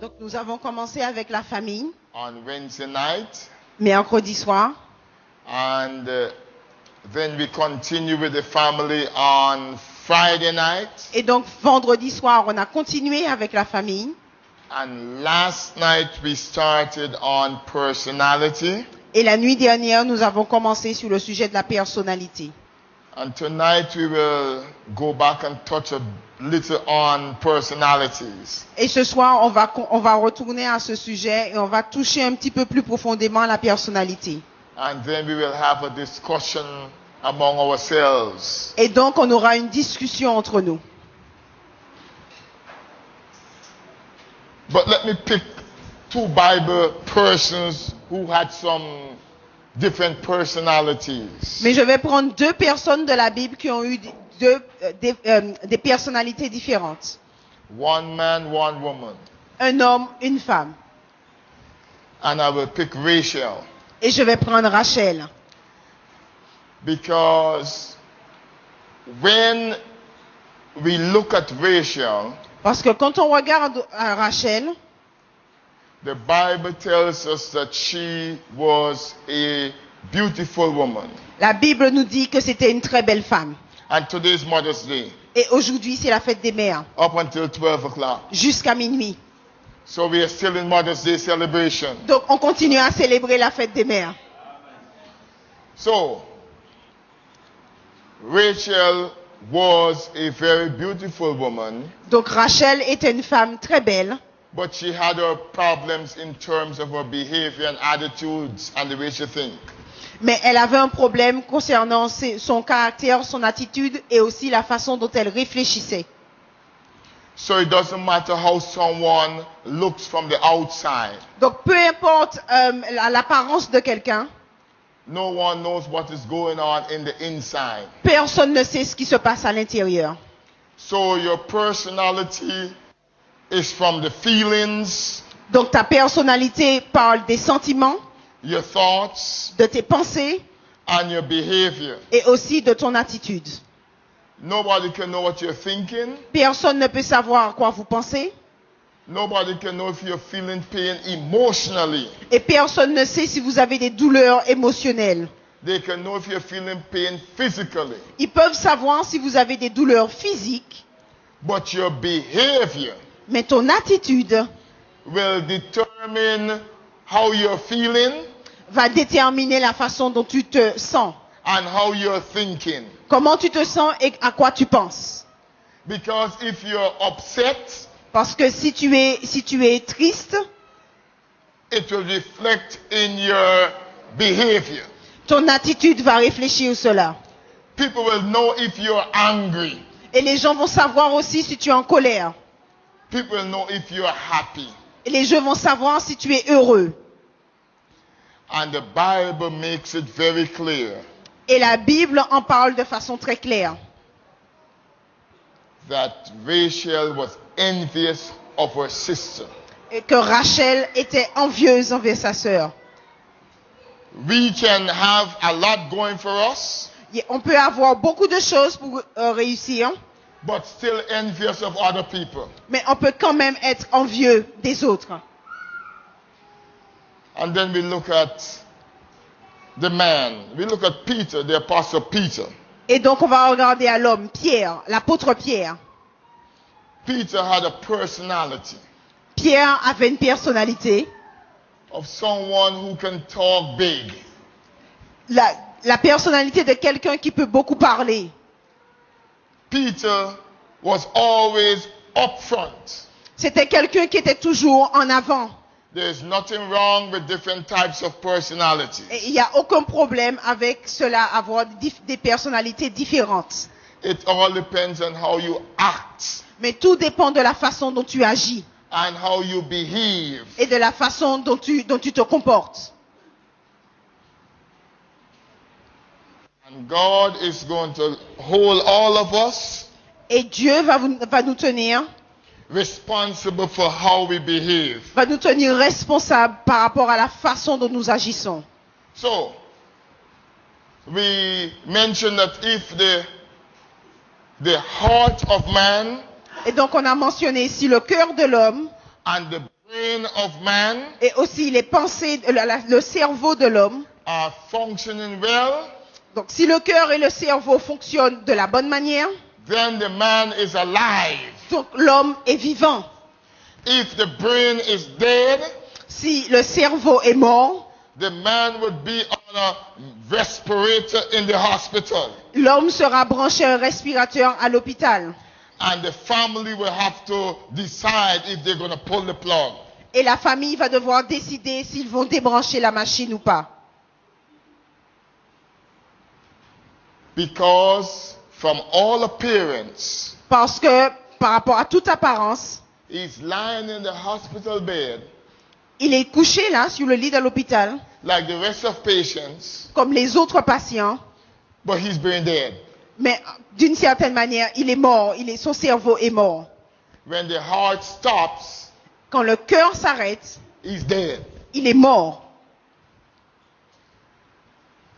Donc nous avons commencé avec la famille, on Wednesday night, mercredi soir, and then we continue with the family on Friday night. et donc vendredi soir on a continué avec la famille, And last night we started on personality. et la nuit dernière nous avons commencé sur le sujet de la personnalité. And tonight we will go back and touch a little on personalities. Et ce soir on va retourner à ce sujet et on va toucher un petit peu plus profondément la personnalité. And then we will have a discussion among ourselves. Et donc on aura une discussion entre nous. But let me pick two Bible persons who had some different personalities. Mais je vais prendre deux personnes de la Bible qui ont eu des personnalités différentes. One man, one woman. Un homme, une femme. And I will pick Rachel. Et je vais prendre Rachel. Because when we look at Rachel, Parce que quand on regarde Rachel, the Bible tells us that she was a beautiful woman. la Bible nous dit que c'était une très belle femme. And today's Mother's Day, Et aujourd'hui, c'est la fête des mères, up until 12 o'clock. jusqu'à minuit. So we are still in Mother's Day celebration. Donc, on continue à célébrer la fête des mères. So, Rachel was a very beautiful woman, Donc, Rachel était une femme très belle, but she had her problems in terms of her behavior and attitudes and the way she thinks. mais elle avait un problème concernant son caractère, son attitude et aussi la façon dont elle réfléchissait. So it doesn't matter how someone looks from the outside. Donc, peu importe l'apparence de quelqu'un, No one knows what is going on in the inside. personne ne sait ce qui se passe à l'intérieur. So your personality is from the feelings, Donc, ta personnalité parle des sentiments, your thoughts, de tes pensées and your behavior. et aussi de ton attitude. Nobody can know what you're thinking. Personne ne peut savoir à quoi vous pensez Nobody can know if you're feeling pain emotionally. et personne ne sait si vous avez des douleurs émotionnelles. They can know if you're feeling pain physically. Ils peuvent savoir si vous avez des douleurs physiques, But your behavior mais ton attitude will determine how you're feeling va déterminer la façon dont tu te sens, and how you're thinking. comment tu te sens et à quoi tu penses. Because if you're upset, Parce que si tu es triste, it will reflect in your behavior. ton attitude va réfléchir cela. People will know if you're angry. Et les gens vont savoir aussi si tu es en colère. People will know if you're happy. Et les gens vont savoir si tu es heureux. And the Bible makes it very clear Et la Bible en parle de façon très claire. that Rachel was envious of her sister. Et que Rachel était envieuse envers sa sœur. We can have a lot going for us, Et on peut avoir beaucoup de choses pour réussir, but still envious of other people. mais on peut quand même être envieux des autres. And then we look at the man. We look at Peter, the apostle Peter. Et donc on va regarder à l'homme, Pierre, l'apôtre Pierre. Peter had a personality Pierre avait une personnalité, of someone who can talk big. la personnalité de quelqu'un qui peut beaucoup parler. Peter was always up front. C'était quelqu'un qui était toujours en avant. There's nothing wrong with different types of personalities. Et il n'y a aucun problème avec cela, avoir des personnalités différentes. It all depends on how you act Mais tout dépend de la façon dont tu agis and how you behave. et de la façon dont tu te comportes. And God is going to hold all of us Et Dieu va nous tenir responsible for how we behave. va nous tenir responsables par rapport à la façon dont nous agissons. So, we mentioned that if the heart of man Et donc on a mentionné ici le cœur de l'homme and the brain brain of man et aussi les pensées, le cerveau de l'homme. are functioning well, Donc si le cœur et le cerveau fonctionnent de la bonne manière, then the man is alive. donc l'homme est vivant. If the brain is dead, Si le cerveau est mort, the man would be on a respirator in the hospital. l'homme sera branché à un respirateur à l'hôpital. And the family will have to decide if they're going to pull the plug. Et la famille va devoir décider s'ils vont débrancher la machine ou pas. Because from all appearance, Parce que par rapport à toute apparence, he's lying in the hospital bed il est couché là sur le lit de l'hôpital, like the rest of patients, comme les autres patients, but he's brain dead. mais d'une certaine manière, il est mort, son cerveau est mort. When the heart stops, Quand le cœur s'arrête, he's dead. il est mort.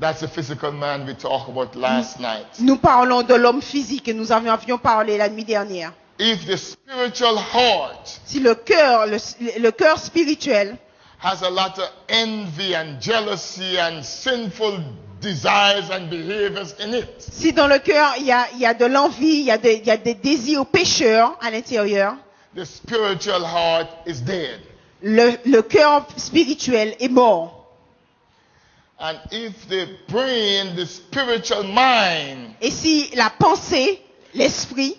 That's the physical man we talked about last night. Nous parlons de l'homme physique et nous avions parlé la nuit dernière. If the spiritual heart Si le cœur spirituel has a lot of envy and jealousy and sinful desires and behaviors in it, Si dans le cœur, il y a de l'envie, il y a des désirs pécheurs à l'intérieur, the spiritual heart is dead. le cœur spirituel est mort. And if the brain, the spiritual mind, Et si la pensée, l'esprit,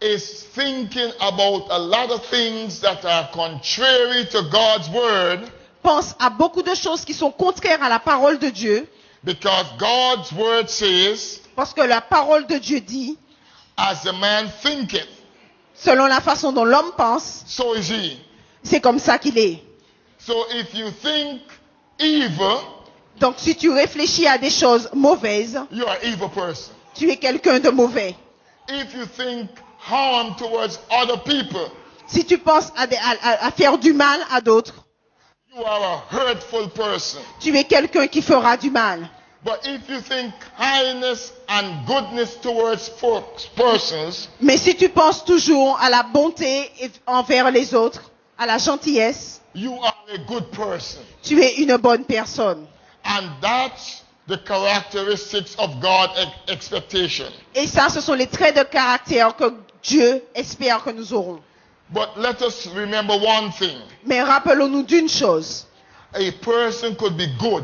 is thinking about a lot of things that are contrary to God's word, pense à beaucoup de choses qui sont contraires à la parole de Dieu, because God's word says, parce que la parole de Dieu dit, as a man thinketh, selon la façon dont l'homme pense, so is he. c'est comme ça qu'il est. So if you think evil, Donc si tu réfléchis à des choses mauvaises, you're an evil person. tu es quelqu'un de mauvais. If you think harm towards other people, Si tu penses à faire du mal à d'autres, you are a hurtful person. tu es quelqu'un qui fera du mal. But if you think kindness and goodness towards persons, Mais si tu penses toujours à la bonté envers les autres, à la gentillesse, you are a good person. tu es une bonne personne. And that's the characteristics of God's expectation. Et ça, ce sont les traits de caractère que Dieu espère que nous aurons. But let us remember one thing. Mais rappelons-nous d'une chose. A person could be good,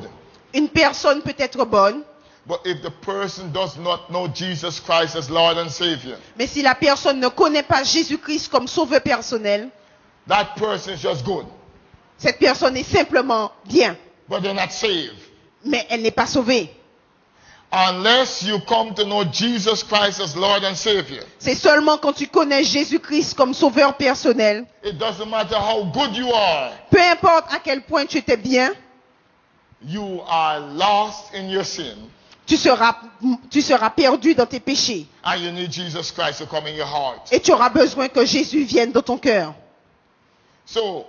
Une personne peut être bonne, but if the person does not know Jesus Christ as Lord and Savior, mais si la personne ne connaît pas Jésus-Christ comme sauveur personnel, that person is just good, cette personne est simplement bien, but they're not saved. mais elle n'est pas sauvée. Unless you come to know Jesus Christ as Lord and Savior, C'est seulement quand tu connais Jésus-Christ comme sauveur personnel, it doesn't matter how good you are, peu importe à quel point tu étais bien, you are lost in your sin, tu seras perdu dans tes péchés. and you need Jesus Christ to come in your heart. Et tu auras besoin que Jésus vienne dans ton cœur. So,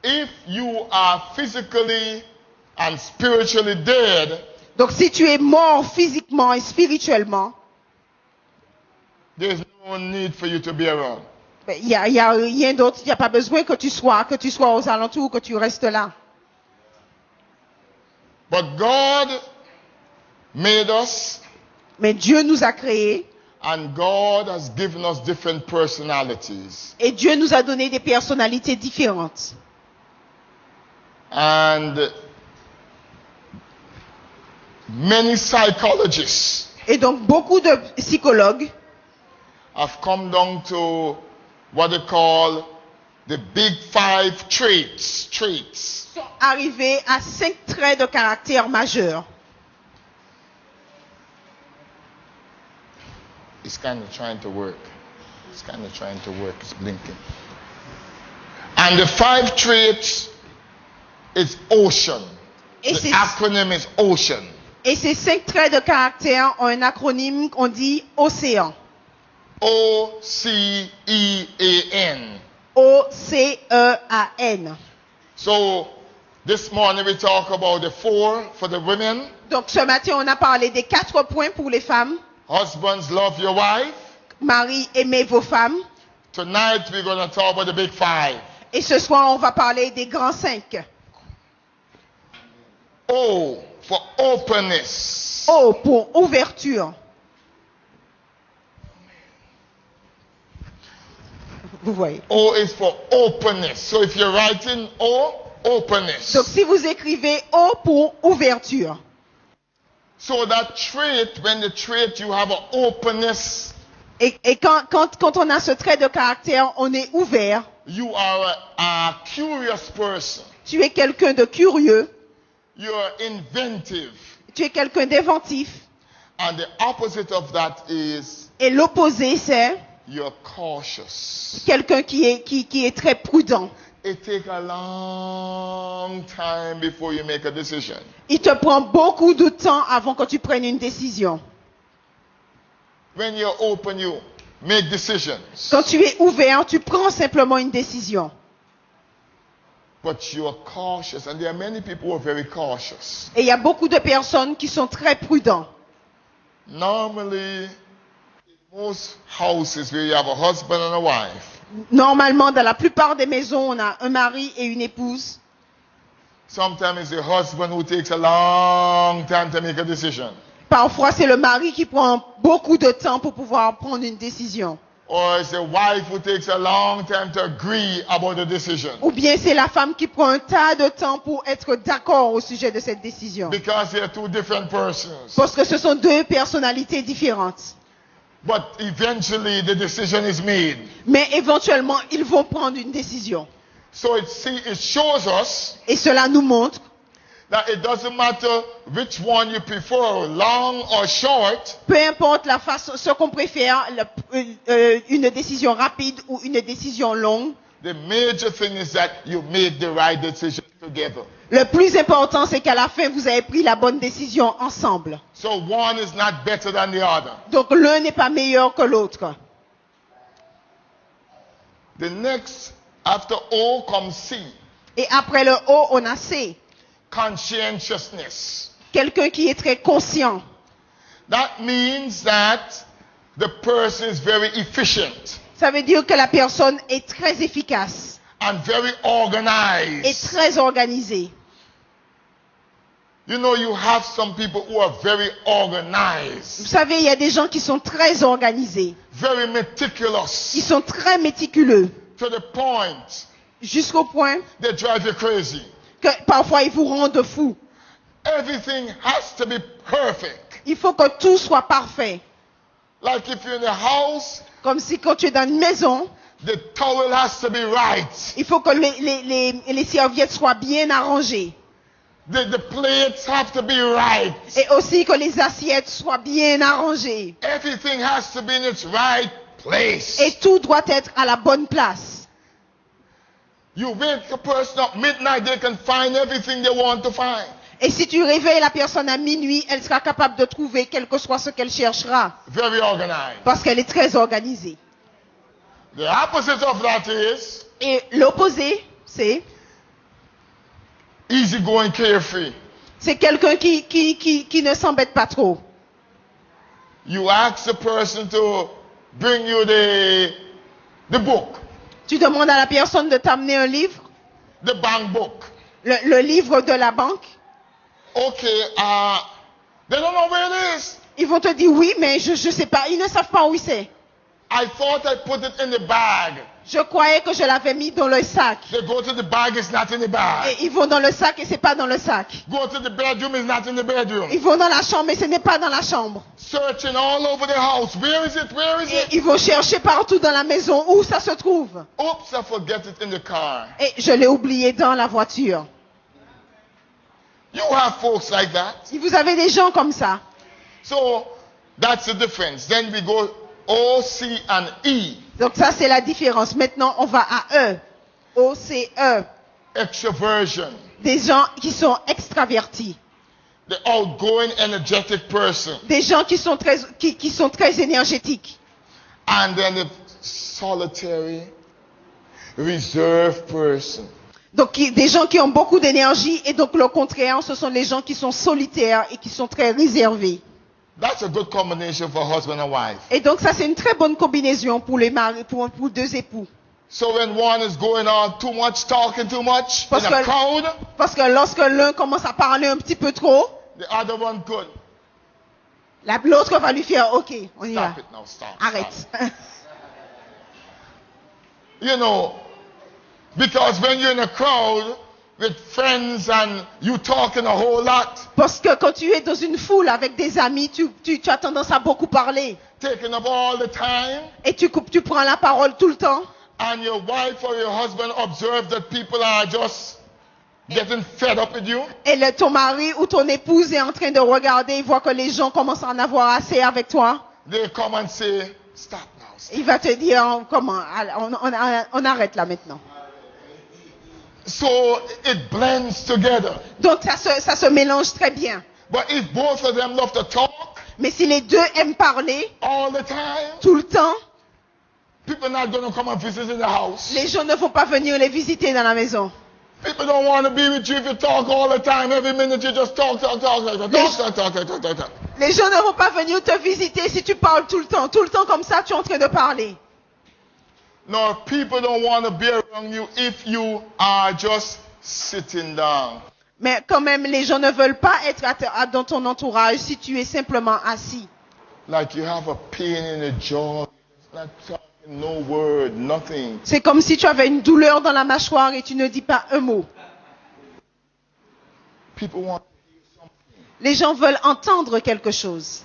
if you are physically and spiritually dead, Donc si tu es mort physiquement et spirituellement, there's no need for you to be around. il y a rien d'autre, il n'y a pas besoin que tu sois aux alentours, que tu restes là. But God made us, Mais Dieu nous a créés and God has given us different personalities. et Dieu nous a donné des personnalités différentes. And many psychologists Et donc beaucoup de psychologues have come down to what they call the big 5 traits. sont arrivés à 5 traits de caractère majeurs. It's kind of trying to work. It's kind of trying to work. It's blinking. And the 5 traits is ocean. Et The c'est- acronym is ocean. Et ces 5 traits de caractère ont un acronyme qu'on dit océan. OCEAN. OCEAN. So this morning we talk about the 4 for the women. Donc ce matin, on a parlé des 4 points pour les femmes. Husbands, love your wife. Marie, aimez vos femmes. Tonight we're going to talk about the big 5. Et ce soir, on va parler des grands 5. O for openness. O pour ouverture. Vous voyez. O is for openness. So if you're writing O, openness. Donc si vous écrivez O pour ouverture. So that trait, when the trait you have an openness, Et quand on a ce trait de caractère, on est ouvert. you are a curious person. Tu es quelqu'un de curieux. You're inventive. Tu es quelqu'un d'inventif. And the opposite of that is Et l'opposé, c'est you're cautious. quelqu'un qui est très prudent. It takes a long time before you make a decision. Il te prend beaucoup de temps avant que tu prennes une décision. When you're open, you make decisions. Quand tu es ouvert, tu prends simplement une décision. But you're cautious. And there are many people who are very cautious. Et il y a beaucoup de personnes qui sont très prudents. Normally, in most houses where you have a husband and a wife, Normalement, dans la plupart des maisons, on a un mari et une épouse. sometimes it's the husband who takes a long time to make a decision. Parfois, c'est le mari qui prend beaucoup de temps pour pouvoir prendre une décision. Or it's the wife who takes a long time to agree about the decision. Ou bien c'est la femme qui prend un tas de temps pour être d'accord au sujet de cette décision. Because they are two different persons. Parce que ce sont deux personnalités différentes. But eventually the decision is made. Mais éventuellement, ils vont prendre une décision. So it shows us Et cela nous montre that it doesn't matter which one you prefer, long or short. peu importe la façon, ce qu'on préfère, une décision rapide ou une décision longue. The major thing is that you made the right decision together. Le plus important, c'est qu'à la fin, vous avez pris la bonne décision ensemble. So one is not better than the other. Donc l'un n'est pas meilleur que l'autre. The next, after O comes C, Et après le O, on a C. conscientiousness. Quelqu'un qui est très conscient. That means that the person is very efficient Ça veut dire que la personne est très efficace and very et organized. très organisée. You know, you have some people who are very Vous organized, savez, il y a des gens qui sont très organisés, very qui meticulous, sont très méticuleux, to the point jusqu'au point they drive you crazy. que parfois ils vous rendent fou. Everything has to be perfect. Il faut que tout soit parfait. Like if you're in a house, Comme si quand tu es dans une maison, the towel has to be right. il faut que les serviettes soient bien arrangées. The plates have to be right. Et aussi que les assiettes soient bien arrangées. Everything has to be in its right place. Et tout doit être à la bonne place. You wake a person up midnight, they can find everything they want to find. Et si tu réveilles la personne à minuit, elle sera capable de trouver quel que soit ce qu'elle cherchera. Very organized. Parce qu'elle est très organisée. The opposite of that is Et l'opposé, c'est easygoing, carefree. quelqu'un qui ne s'embête pas trop. You ask the person to bring you the book, Tu demandes à la personne de t'amener un livre, the bank book. le livre de la banque. Okay, they don't know where it is. Ils vont te dire oui, mais je sais pas. Ils ne savent pas où c'est. I thought I put it in the bag. Je croyais que je l'avais mis dans le sac. They go to the bag, it's not in the bag. Et ils vont dans le sac et c'est pas dans le sac. Go to the bedroom, it's not in the bedroom. Ils vont dans la chambre et ce n'est pas dans la chambre. Searching all over the house. Where is it? Where is Et it? ils vont chercher partout dans la maison où ça se trouve. Oops, I forget it in the car. Et je l'ai oublié dans la voiture. You have folks like that. Si vous avez des gens comme ça, So that's the difference. Then we go O, C, and E. donc ça c'est la différence. Maintenant on va à E. O, C, E. Extroversion. Des gens qui sont extravertis. The outgoing, energetic person. Des gens qui sont très énergétiques. And then the solitary, reserved person. Donc des gens qui ont beaucoup d'énergie et donc le contraire, ce sont les gens qui sont solitaires et qui sont très réservés. That's a good combination for husband and wife. Et donc ça c'est une très bonne combinaison pour les maris, pour deux époux. So when one is going on too much, talking too much Parce in a que- crowd, Parce que lorsque l'un commence à parler un petit peu trop, the other one could l'autre va lui faire OK, on y va. stop it now, stop. Arrête. Stop. You know, because when you're in a crowd with friends and you talking a whole lot, Parce que quand tu es dans une foule avec des amis, tu as tendance à beaucoup parler. taking up all the time, Et tu prends la parole tout le temps. and your wife or your husband observe that people are just getting fed up with you, Et ton mari ou ton épouse est en train de regarder, il voit que les gens commencent à en avoir assez avec toi. they come and say, stop now. Stop. Il va te dire comment, on arrête là maintenant. So it blends together. Donc ça se mélange très bien. But if both of them love to talk Mais si les deux aiment parler all the time, tout le temps, people not going to come and visit in the house. les gens ne vont pas venir les visiter dans la maison. People don't want to be with you if you talk all the time. Every minute you just talk. Les gens ne vont pas venir te visiter si tu parles tout le temps. Tout le temps comme ça, tu es en train de parler. No, people don't want to be around you if you are just sitting down. Mais quand même, les gens ne veulent pas être dans ton entourage si tu es simplement assis. Like you have a pain in the jaw, not talking, no word, nothing. C'est comme si tu avais une douleur dans la mâchoire et tu ne dis pas un mot. People want. Les gens veulent entendre quelque chose.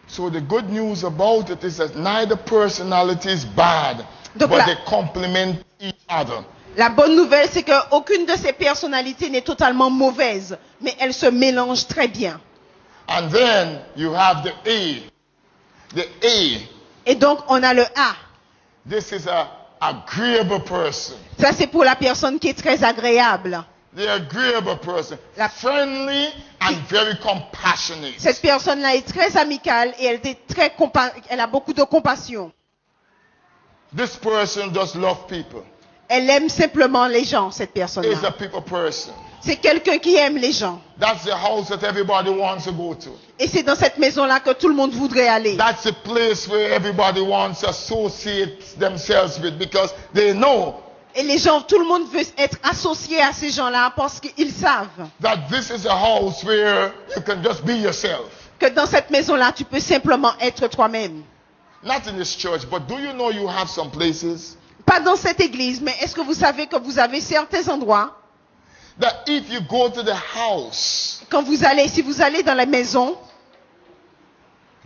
So the good news about it is that neither personality is bad, Donc but la- they complement each other. La bonne nouvelle, c'est qu'aucune de ces personnalités n'est totalement mauvaise, mais elles se mélangent très bien. And then you have the A. The A. Et donc, on a le A. This is a agreeable person. Ça, c'est pour la personne qui est très agréable. The agreeable person. La- Friendly and very compassionate. Cette personne-là est très amicale et elle a beaucoup de compassion. This person just love people. Elle aime simplement les gens, cette Is personne-là. a people person. C'est quelqu'un qui aime les gens. That's the house that everybody wants to go to. Et c'est dans cette maison-là que tout le monde voudrait aller. That's the place where everybody wants to associate themselves with because they know Et les gens, tout le monde veut être associé à ces gens-là parce qu'ils savent that this is a house where you can just be yourself. que dans cette maison-là, tu peux simplement être toi-même. Not in this church, but do you know you have some places Pas dans cette église, mais est-ce que vous savez que vous avez certains endroits, that if you go to the house, si vous allez dans la maison,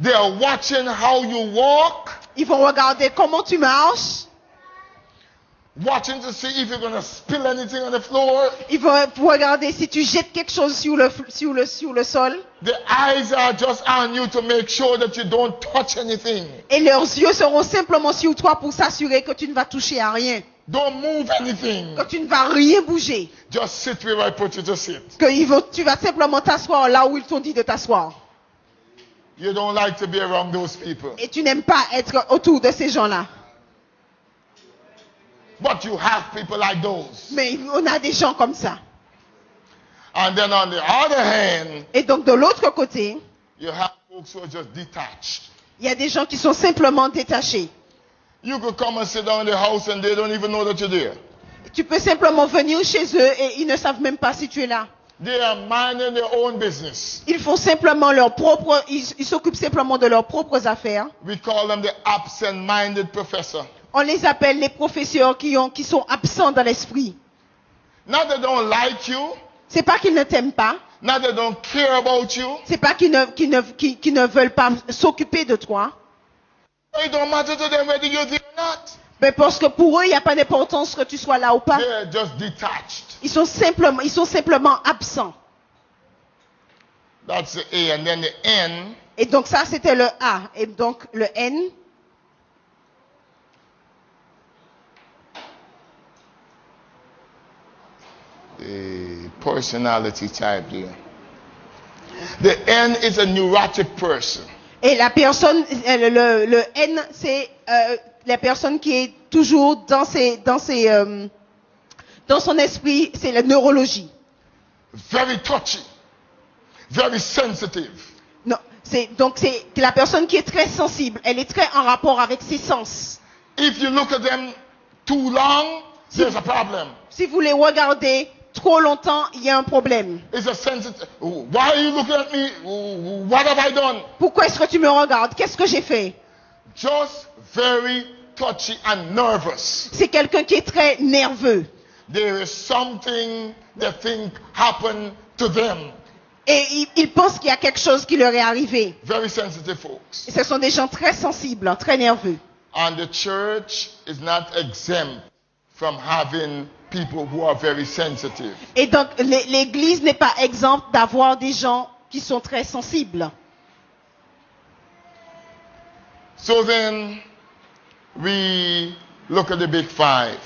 they are watching how you walk, ils vont regarder comment tu marches, watching to see if you're going to spill anything on the floor. ils vont regarder si tu jettes quelque chose sur le sol, The eyes are just on you to make sure that you don't touch anything. et leurs yeux seront simplement sur toi pour s'assurer que tu ne vas toucher à rien, Don't move anything. que tu ne vas rien bouger, Just sit where I put you to sit. tu vas simplement t'asseoir là où ils t'ont dit de t'asseoir. You don't like to be around those people. Et tu n'aimes pas être autour de ces gens-là. But you have people like those. Mais on a des gens comme ça. And then on the other hand, Et donc de l'autre côté, you have folks who are just detached. il y a des gens qui sont simplement détachés. You could come and sit down in the house and they don't even know that you're there. Tu peux simplement venir chez eux et ils ne savent même pas si tu es là. They are minding their own business. Ils font simplement ils s'occupent simplement de leurs propres affaires. We call them the absent-minded professor. On les appelle les professeurs qui sont absents dans l'esprit. Not that they don't like you, C'est pas qu'ils ne t'aiment pas. not that they don't care about you. C'est pas qu'ils ne veulent pas s'occuper de toi. It don't matter to them whether you're there or not. Mais parce que pour eux, il n'y a pas d'importance que tu sois là ou pas. They're just detached. Ils sont simplement absents. That's the A. And then the N, Et donc ça, c'était le A. Et donc le N, the personality type there. The N is a neurotic person. et la personne, le N, c'est la personne qui est toujours dans son esprit, c'est la neurologie. Very touchy. Very sensitive. Non, c'est la personne qui est très sensible. Elle est très en rapport avec ses sens. If you look at them too long, there's a problem. Si vous les regardez trop longtemps, il y a un problème. It's a sensitive. Why are you looking at me? What have I done? Pourquoi est-ce que tu me regardes? Qu'est-ce que j'ai fait? Just very touchy and nervous. C'est quelqu'un qui est très nerveux. There is something they think happened to them. Et ils pensent qu'il y a quelque chose qui leur est arrivé. Very sensitive folks. Et ce sont des gens très sensibles, hein, très nerveux. And the church is not exempt from having people who are very sensitive. Et donc, l'Église n'est pas exempte d'avoir des gens qui sont très sensibles. So then, we look at the big five.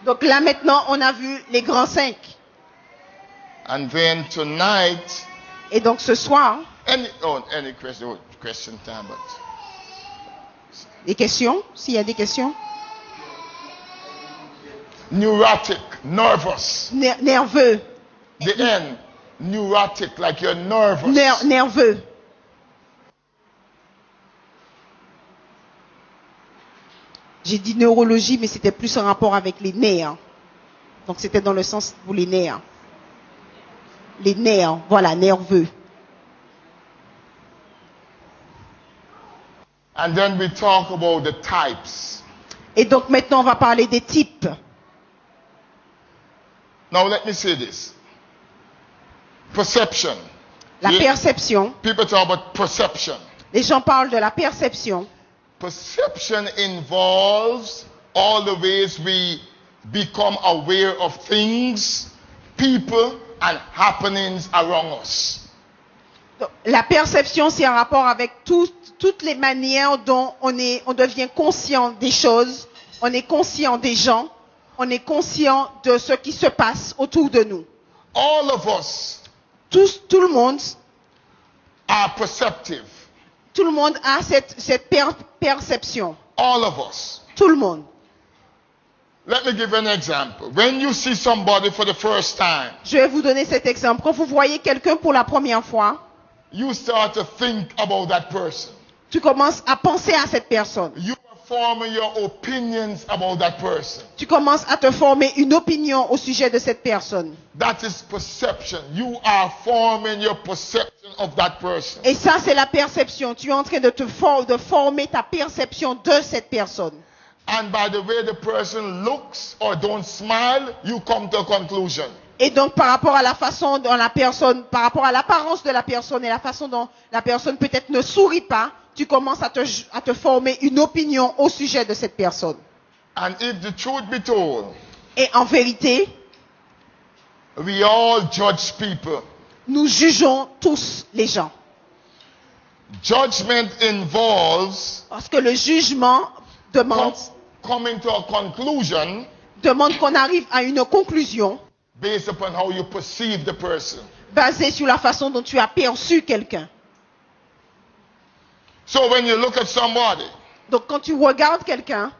Donc là maintenant, on a vu les grands 5. And then tonight, Et donc ce soir, any question time, but des questions, s'il y a des questions. neurotic, nervous. Nerveux, The end, neurotic, like you're nervous. nerveux. J'ai dit neurologie, mais c'était plus en rapport avec les nerfs. Donc c'était dans le sens pour les nerfs. Les nerfs, voilà, nerveux. And then we talk about the types. Et donc maintenant, on va parler des types. Now let me say this. Perception. La Yeah, perception. people talk about perception. Les gens parlent de la perception. Perception involves all the ways we become aware of things, people, and happenings around us. Donc, la perception, c'est un rapport avec toutes les manières dont on devient conscient des choses, on est conscient des gens, on est conscient de ce qui se passe autour de nous. All of us Tout le monde, are perceptive. tout le monde a cette perception. All of us. Tout le monde. Let me give you an example. When you see somebody for the first time, Je vais vous donner cet exemple. Quand vous voyez quelqu'un pour la première fois, you start to think about that person. tu commences à penser à cette personne. You are forming your opinions about that person. Tu commences à te former une opinion au sujet de cette personne. That is perception. You are forming your perception of that person. Et ça, c'est la perception. Tu es en train de former ta perception de cette personne. And by the way the person looks or don't smile, you come to a conclusion. Et donc, par rapport à la façon dont la personne, par rapport à l'apparence de la personne et la façon dont la personne peut-être ne sourit pas, tu commences à te former une opinion au sujet de cette personne. And if the truth be told, Et en vérité, we all judge people. nous jugeons tous les gens. Judgment involves Parce que le jugement demande coming to a conclusion qu'on arrive à une conclusion based upon how you perceive the person. basée sur la façon dont tu as perçu quelqu'un. So when you look at somebody, Donc, quand tu regardes quelqu'un,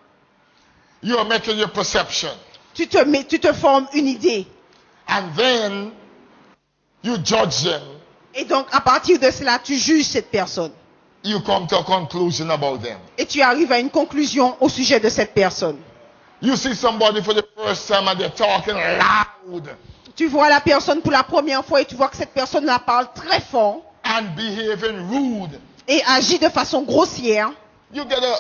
you are making your perception. tu te formes une idée. And then you judge them. Et donc, à partir de cela, tu juges cette personne. You come to a conclusion about them. Et tu arrives à une conclusion au sujet de cette personne. You see somebody for the first time and they're talking loud Tu vois la personne pour la première fois et tu vois que cette personne la parle très fort and behaving rude. et agit de façon grossière. You get a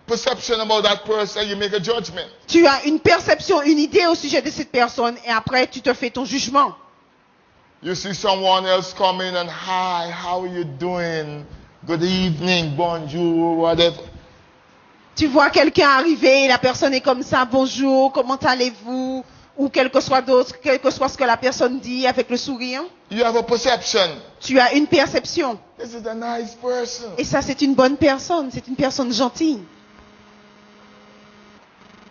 perception about that person and you make a judgment. Tu as une perception, une idée au sujet de cette personne et après tu te fais ton jugement. You see someone else come in and hi, how are you doing? Good evening, bonjour, whatever. Tu vois quelqu'un arriver et la personne est comme ça, bonjour, comment allez-vous? Ou quel que soit ce que la personne dit avec le sourire. You have a perception. Tu as une perception. This is a nice person. Et ça, c'est une bonne personne, c'est une personne gentille.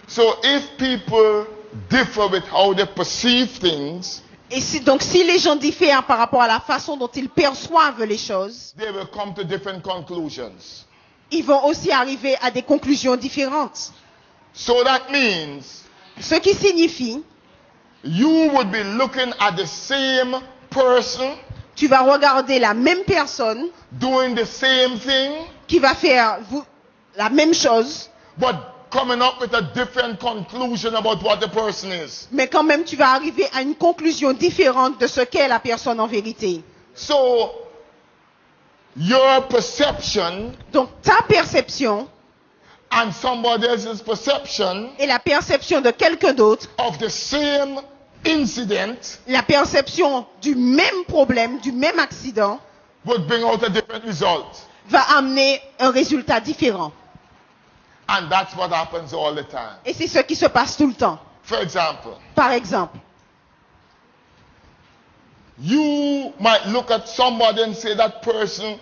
So if people differ with how they perceive things, Et donc, si les gens diffèrent par rapport à la façon dont ils perçoivent les choses, they will come to different conclusions. ils vont aussi arriver à des conclusions différentes. So that means Ce qui signifie, you would be looking at the same person tu vas regarder la même personne doing the same thing, qui va faire la même chose, but coming up with a different conclusion about what the person is. Mais quand même, tu vas arriver à une conclusion différente de ce qu'est la personne en vérité. So, your perception Donc, ta perception and somebody else's perception et la perception de quelqu'un d'autre, of the same incident la perception du même problème, du même accident, would bring out a different result. va amener un résultat différent. And that's what happens all the time. Et c'est ce qui se passe tout le temps. For example, Par exemple, you might look at somebody and say that person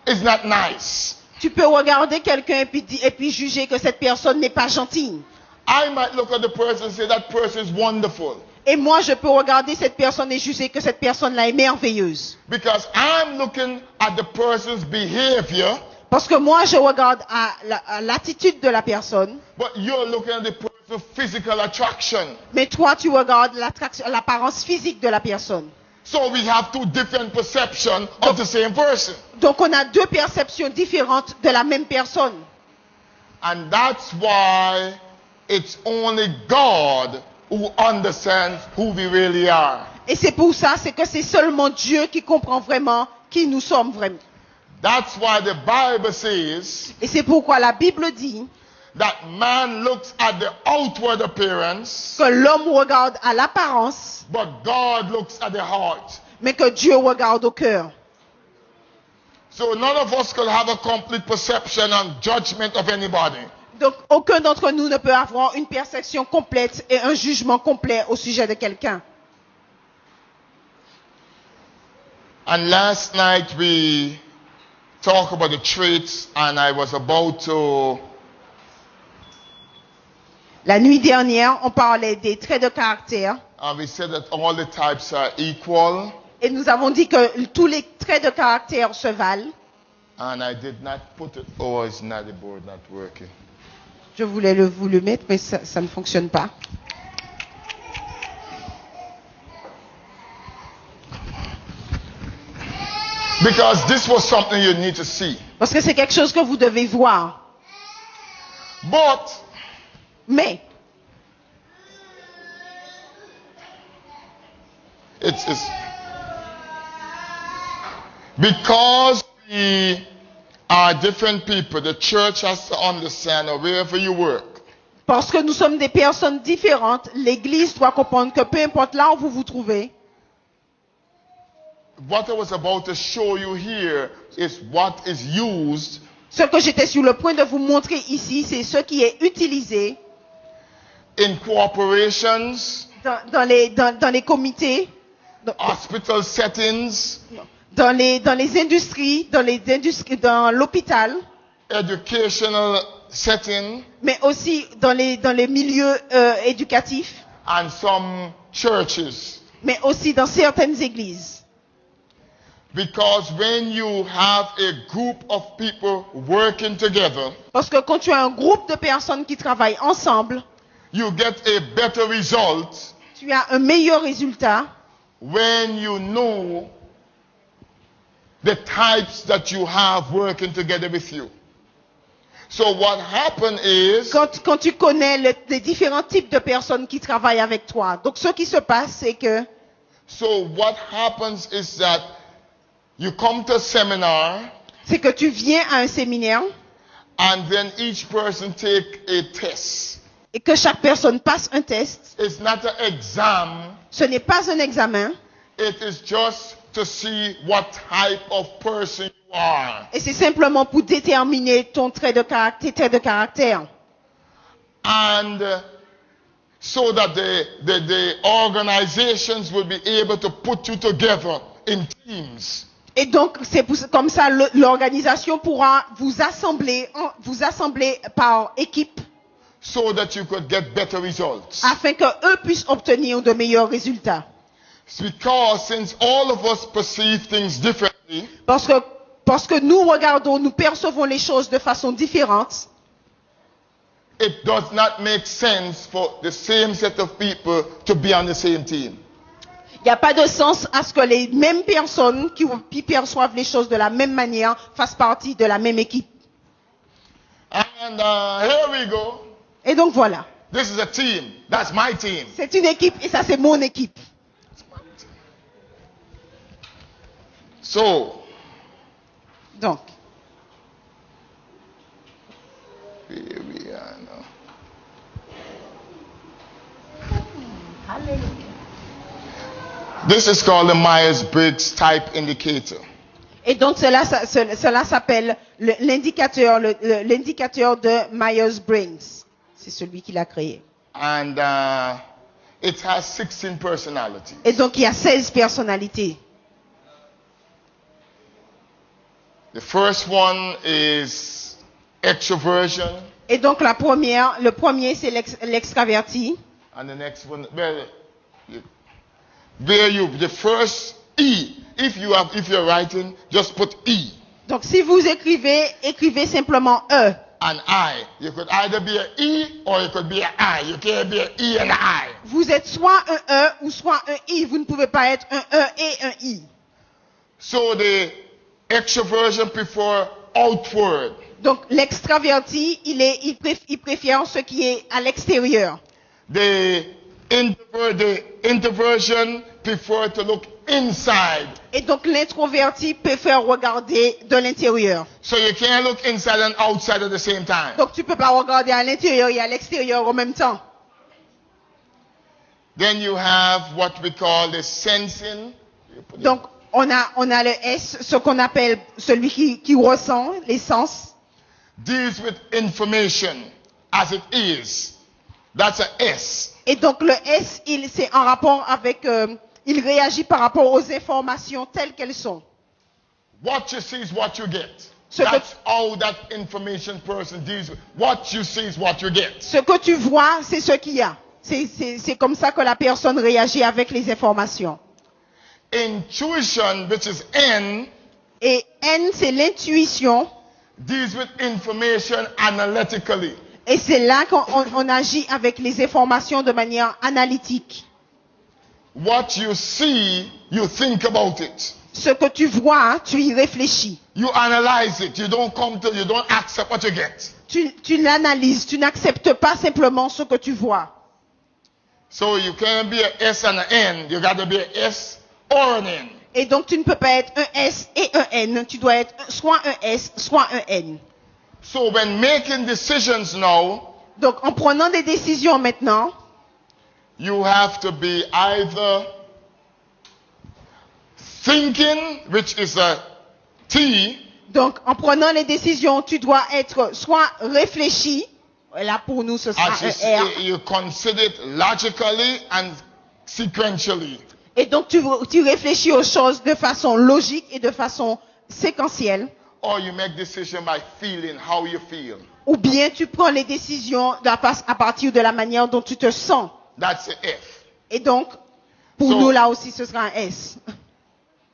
is not nice. tu peux regarder quelqu'un et puis juger que cette personne n'est pas gentille. I might look at the person and say that person is wonderful. Et moi, je peux regarder cette personne et juger que cette personne-là est merveilleuse. Because I'm looking at the person's behavior, Parce que moi, je regarde à l'attitude de la personne, but you're looking at the person's physical attraction. mais toi, tu regardes l'apparence physique de la personne. So we have two different perceptions of the same person. Donc, on a deux perceptions différentes de la même personne. And that's why it's only God who understands who we really are. Et c'est pour ça, c'est que c'est seulement Dieu qui comprend vraiment qui nous sommes vraiment. That's why the Bible says Et c'est pourquoi la Bible dit that man looks at the outward appearance, que l'homme regarde à l'apparence, but God looks at the heart. mais que Dieu regarde au cœur. So none of us could have a complete perception and judgment of anybody. Donc, aucun d'entre nous ne peut avoir une perception complète et un jugement complet au sujet de quelqu'un. And last night we talked about the traits, and I was about to La nuit dernière, on parlait des traits de caractère we said that all the types are equal, et nous avons dit que tous les traits de caractère se valent. and I did not put it. Oh, it's not the board not working. Je voulais vous le mettre, mais ça ne fonctionne pas. Because this was something you need to see. Parce que c'est quelque chose que vous devez voir. But Mais, it's because we are different people, the church has to understand, or wherever you work, parce que nous sommes des personnes différentes, l'Église doit comprendre que peu importe là où vous vous trouvez, what I was about to show you here is what is used ce que j'étais sur le point de vous montrer ici, c'est ce qui est utilisé in corporations, dans les comités, hospital settings, dans les industries, dans l'hôpital, educational setting, mais aussi dans les milieux éducatifs, and some churches. mais aussi dans certaines églises. Because when you have a group of people working together, Parce que quand tu as un groupe de personnes qui travaillent ensemble, you get a better result tu as un meilleur résultat when you know the types that you have working together with you. So what happened is, quand tu connais les différents types de personnes qui travaillent avec toi. Donc ce qui se passe, c'est que so what happens is that you come to a seminar, tu viens à un séminaire and then each person take a test. et que chaque personne passe un test. It's not an exam. Ce n'est pas un examen It is just to see what type of person you are. et c'est simplement pour déterminer ton trait de caractère. And so that the organizations will be able to put you together in teams. Et donc, comme ça, l'organisation pourra vous assembler par équipe So that you could get better results. afin qu'eux puissent obtenir de meilleurs résultats. It's because since all of us perceive things differently, Parce que nous percevons les choses de façon différente, it does not make sense for the same set of people to be on the same team. il n'y a pas de sens à ce que les mêmes personnes qui perçoivent les choses de la même manière fassent partie de la même équipe. And here we go. Et donc voilà. This is a team. That's my team. C'est une équipe et ça c'est mon équipe. So, Donc, here we are now. This is called the Myers-Briggs Type Indicator. et donc cela s'appelle l'indicateur de Myers-Briggs. C'est celui qui l'a créé. And it has 16 personalities. Et donc il y a 16 personnalités. The first one is extroversion. Et donc le premier c'est l'extraverti. And the next one, the first E. If you're writing, just put E. Donc si vous écrivez simplement E. And I. You could either be an E or you could be an I. You can't be an E and an I. Vous êtes soit un E ou soit un I. Vous ne pouvez pas être un E et un I. So the extroversion prefer outward. Donc l'extraverti, il préfère ce qui est à l'extérieur. The introversion prefer to look inside. Et donc l'introverti préfère regarder de l'intérieur. So you can't look inside and outside at the same time. Donc tu peux pas regarder à l'intérieur et à l'extérieur en même temps. Then you have what we call the sensing. Donc on a le S, ce qu'on appelle celui qui ressent les sens. Deals with information as it is. That's a S. Et donc le S, c'est en rapport avec, il réagit par rapport aux informations telles qu'elles sont. What you see is what you get. Ce That's how that information person deals with. What you see is what you get. Ce que tu vois, c'est ce qu'il y a. C'est comme ça que la personne réagit avec les informations. Intuition, which is N, Et N, c'est l'intuition. deals with information analytically. Et c'est là qu'on agit avec les informations de manière analytique. What you see, you think about it. Ce que tu vois, tu y réfléchis. You analyze it. You don't accept what you get. Tu l'analyses, tu n'acceptes pas simplement ce que tu vois. So you can't be an S and an N. You got to be an S or an N. Et donc tu ne peux pas être un S et un N. Tu dois être soit un S, soit un N. So when making decisions now, Donc en prenant des décisions maintenant, you have to be either thinking, which is a T, donc en prenant les décisions, tu dois être soit réfléchi, là pour nous ce sera as un R, you consider it logically and sequentially. et donc tu réfléchis aux choses de façon logique et de façon séquentielle, Or you make decision by feeling how you feel. ou bien tu prends les décisions à partir de la manière dont tu te sens. That's a F. Et donc, pour So- nous là aussi ce sera un S.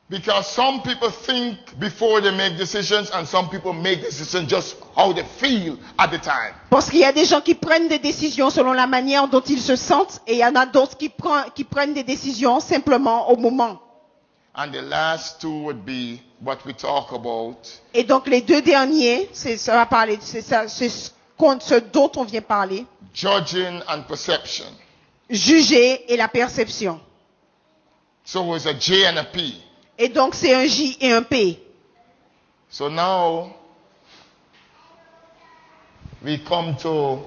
Because some people think before they make decisions and some people make decisions just how they feel at the time. Parce qu'il y a des gens qui prennent des décisions selon la manière dont ils se sentent, et il y en a d'autres qui prennent des décisions simplement au moment. And the last two would be what we talk about, Et donc les deux derniers, c'est ce dont on vient parler, judging and perception. juger et la perception. So it's a J and a P. Et donc c'est un J et un P. So now we come to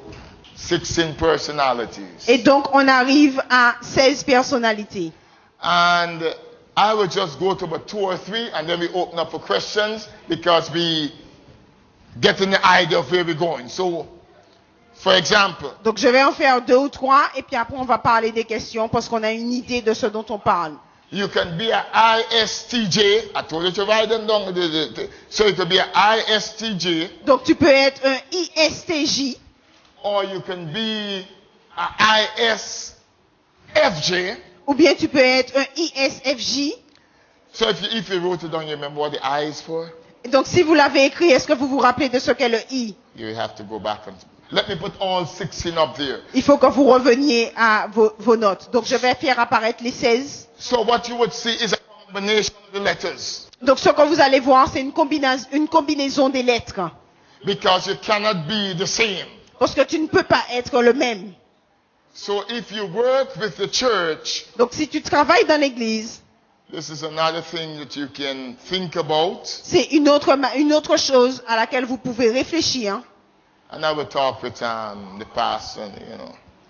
16 personalities. Et donc on arrive à 16 personnalités. And I will just go to about 2 or 3 and then we open up for questions because we getting the idea of where we're going. So, for example, Donc je vais en faire 2 ou 3 et puis après on va parler des questions parce qu'on a une idée de ce dont on parle. you can be an ISTJ. I told you to write them down. So it could be an ISTJ Donc tu peux être un ISTJ or you can be an ISFJ. ou bien tu peux être un ISFJ. So if you wrote it down, you remember what the I is for? Et donc si vous l'avez écrit, est-ce que vous vous rappelez de ce qu'est le I? You have to go back and let me put all 16 up there. Il faut que vous reveniez à vos notes. Donc je vais faire apparaître les 16. So what you would see is a combination of the letters. Donc ce que vous allez voir, c'est une combinaison des lettres. because you cannot be the same. Parce que tu ne peux pas être le même. So if you work with the church, Donc si tu travailles dans l'église, this is another thing that you can think about. c'est une autre chose à laquelle vous pouvez réfléchir. And I will talk with the pastor,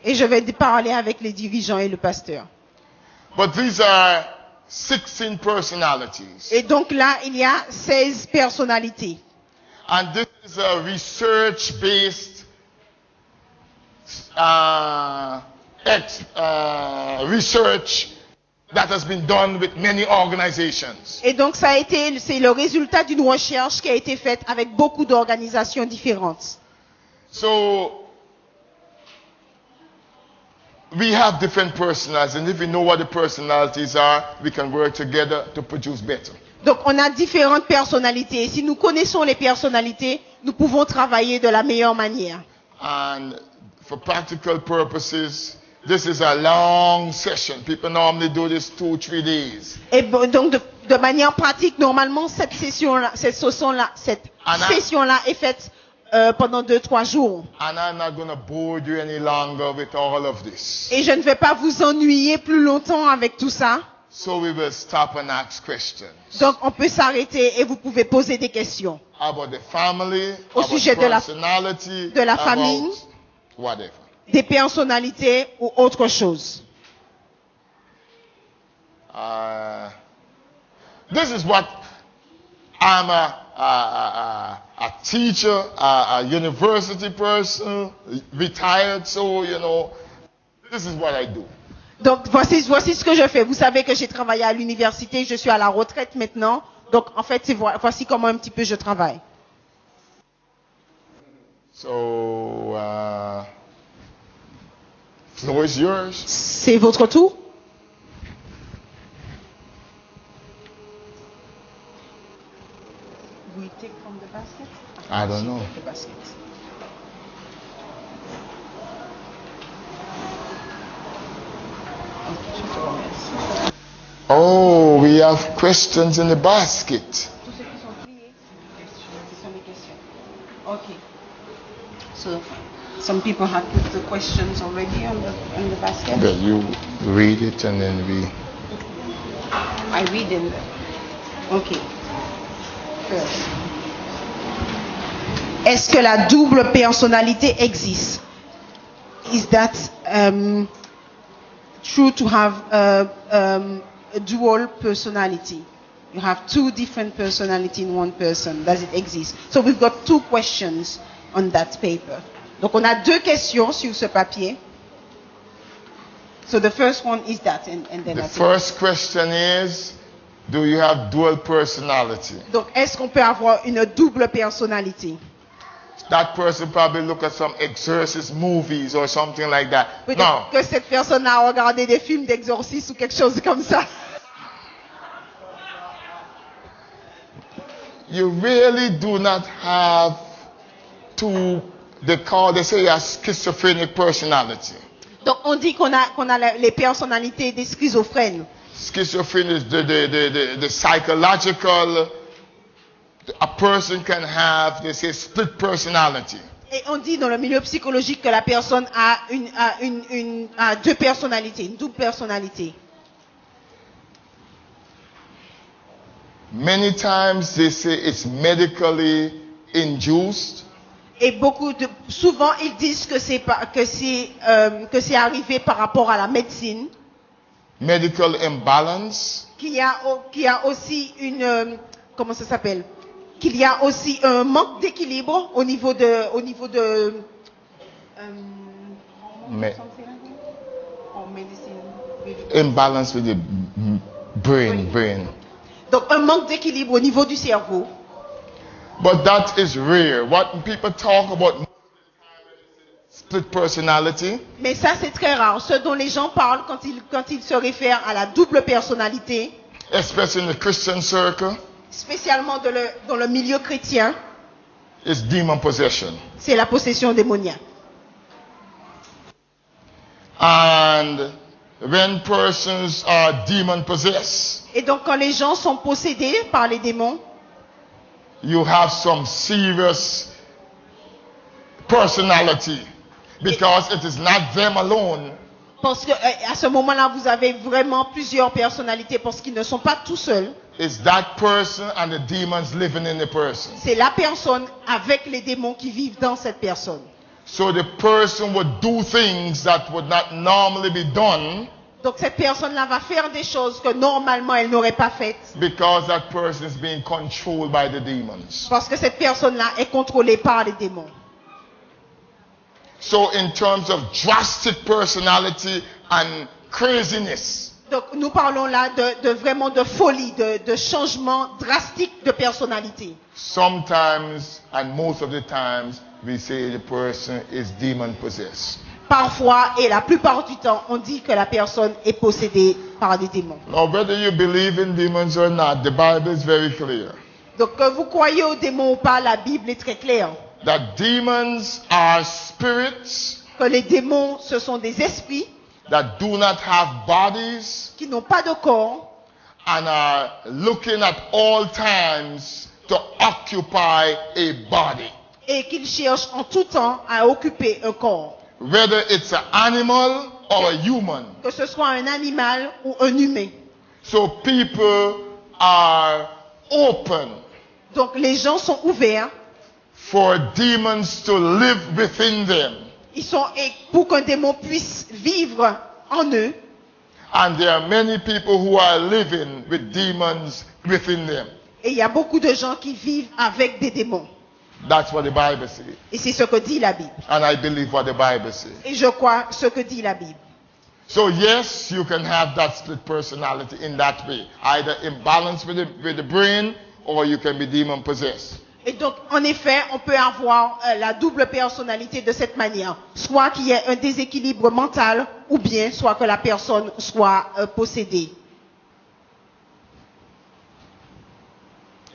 Et je vais parler avec les dirigeants et le pasteur. But these are 16 personalities. Et donc là, il y a 16 personnalités. And this is a research-based research that has been done with many organizations. Et donc c'est le résultat d'une recherche qui a été faite avec beaucoup d'organisations différentes. So we have different personalities, and if we know what the personalities are, we can work together to produce better. Donc on a différentes personnalités. Et si nous connaissons les personnalités, nous pouvons travailler de la meilleure manière. And for practical purposes, this is a long session. People normally do this 2-3 days. Et donc de manière pratique, normalement cette session-là est faite pendant 2-3 jours. And I'm not going to bore you any longer with all of this. Et je ne vais pas vous ennuyer plus longtemps avec tout ça. So we will stop and ask questions. Donc on peut s'arrêter et vous pouvez poser des questions. About the family, Au sujet about personality, de la famille, about whatever. Des personnalités ou autre chose. This is what I'm a teacher, a university person, retired, so, this is what I do. Donc voici ce que je fais. Vous savez que j'ai travaillé à l'université, je suis à la retraite maintenant. Donc en fait, voici comment un petit peu je travaille. So, floor is yours. C'est votre tour. We take from the basket? I don't know. The basket. Oh, we have questions in the basket. Tous ceux qui sont pliés, ce sont des questions. Okay. So, some people have put the questions already on the basket. Okay, you read it and then I read them. Okay. First. Est-ce que la double personnalité existe? Is that true to have a dual personality? You have two different personalities in one person. Does it exist? So we've got 2 questions on that paper. Donc on a 2 questions sur ce papier. So the first one is that, and then the first question is, do you have dual personality? Donc est-ce qu'on peut avoir une double personnalité? That person probably look at some exorcist movies or something like that. Peut-être No. que cette personne a regardé des films d'exorcisme ou quelque chose comme ça. You really do not have they say a schizophrenic personality. Donc on dit qu'on a les personnalités des schizophrènes. Schizophrenia is the psychological. A person can have, they say, split personality. Et on dit dans le milieu psychologique que la personne a a 2 personnalités, une double personnalité. Many times they say it's medically induced. Et souvent ils disent que c'est arrivé par rapport à la médecine. Medical imbalance. Qu'il y a aussi comment ça s'appelle? Qu'il y a aussi un manque d'équilibre au niveau de imbalance with the brain. Donc un manque d'équilibre au niveau du cerveau. But that is rare. What people talk about split personality. Mais ça c'est très rare. Ce dont les gens parlent quand ils se réfèrent à la double personnalité. Especially in the Christian circle. Spécialement dans le milieu chrétien. It's demon possession. C'est la possession démoniaque. And when persons are demon possessed. Et donc quand les gens sont possédés par les démons. You have some serious personality because it is not them alone. Parce que à ce moment-là, vous avez vraiment plusieurs personnalités parce qu'ils ne sont pas tout seuls. It's that person and the demons living in the person. C'est la personne avec les démons qui vivent dans cette personne. So the person would do things that would not normally be done. Donc cette personne-là va faire des choses que normalement elle n'aurait pas faites. Because that person is being controlled by the demons. Parce que cette personne-là est contrôlée par les démons. So in terms of drastic personality and craziness. Donc nous parlons là de vraiment de folie, de changement drastique de personnalité. Sometimes and most of the times we say the person is demon possessed. Parfois et la plupart du temps, on dit que la personne est possédée par des démons. Now whether you believe in demons or not, the Bible is very clear. Donc que vous croyez aux démons ou pas, la Bible est très claire. That demons are spirits. Que les démons, ce sont des esprits. That do not have bodies. Qui n'ont pas de corps. And are looking at all times to occupy a body. Et qu'ils cherchent en tout temps à occuper un corps. Whether it's an animal or a human. Que ce soit un animal ou un humain. So people are open. Donc les gens sont ouverts. For demons to live within them. Ils sont pour qu'un démon puisse vivre en eux. And there are many people who are living with demons within them. Et il y a beaucoup de gens qui vivent avec des démons. That's what the Bible says. Et c'est ce que dit la Bible. And I believe what the Bible says. Et je crois ce que dit la Bible. So yes, you can have that split personality in that way. Either imbalance with the brain or you can be demon possessed. Et donc, en effet, on peut avoir la double personnalité de cette manière. Soit qu'il y ait un déséquilibre mental, ou bien soit que la personne soit possédée.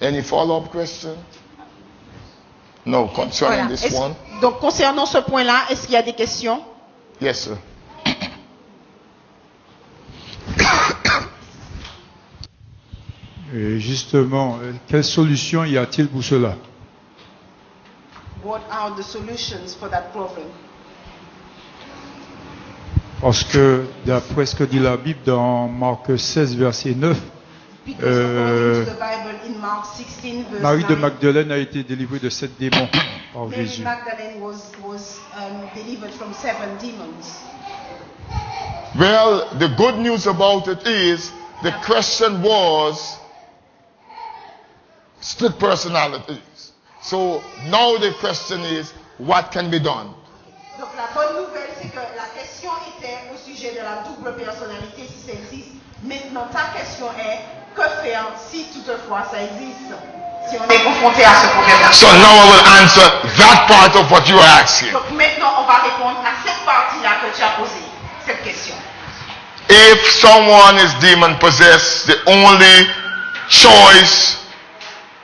Any follow-up question? No, concerning this one. Donc, concernant ce point-là, est-ce qu'il y a des questions? Yes, sir. Et justement, quelle solution y a-t-il pour cela? What are the solutions for that problem? Parce que d'après ce que dit la Bible dans Marc 16, verset 9, Marie de Magdalène a été délivrée de 7 démons par Jésus. Well, the good news about it is the question was split personalities. So now the question is, what can be done? Donc la bonne nouvelle, c'est que la question était au sujet de la double personnalité si ça existe. Maintenant, ta question est, que faire si toutefois ça existe? Si on est confronté à ce problème-là. So now I will answer that part of what you are asking. Donc maintenant, on va répondre à cette partie-là que tu as posée, cette question. If someone is demon possessed, the only choice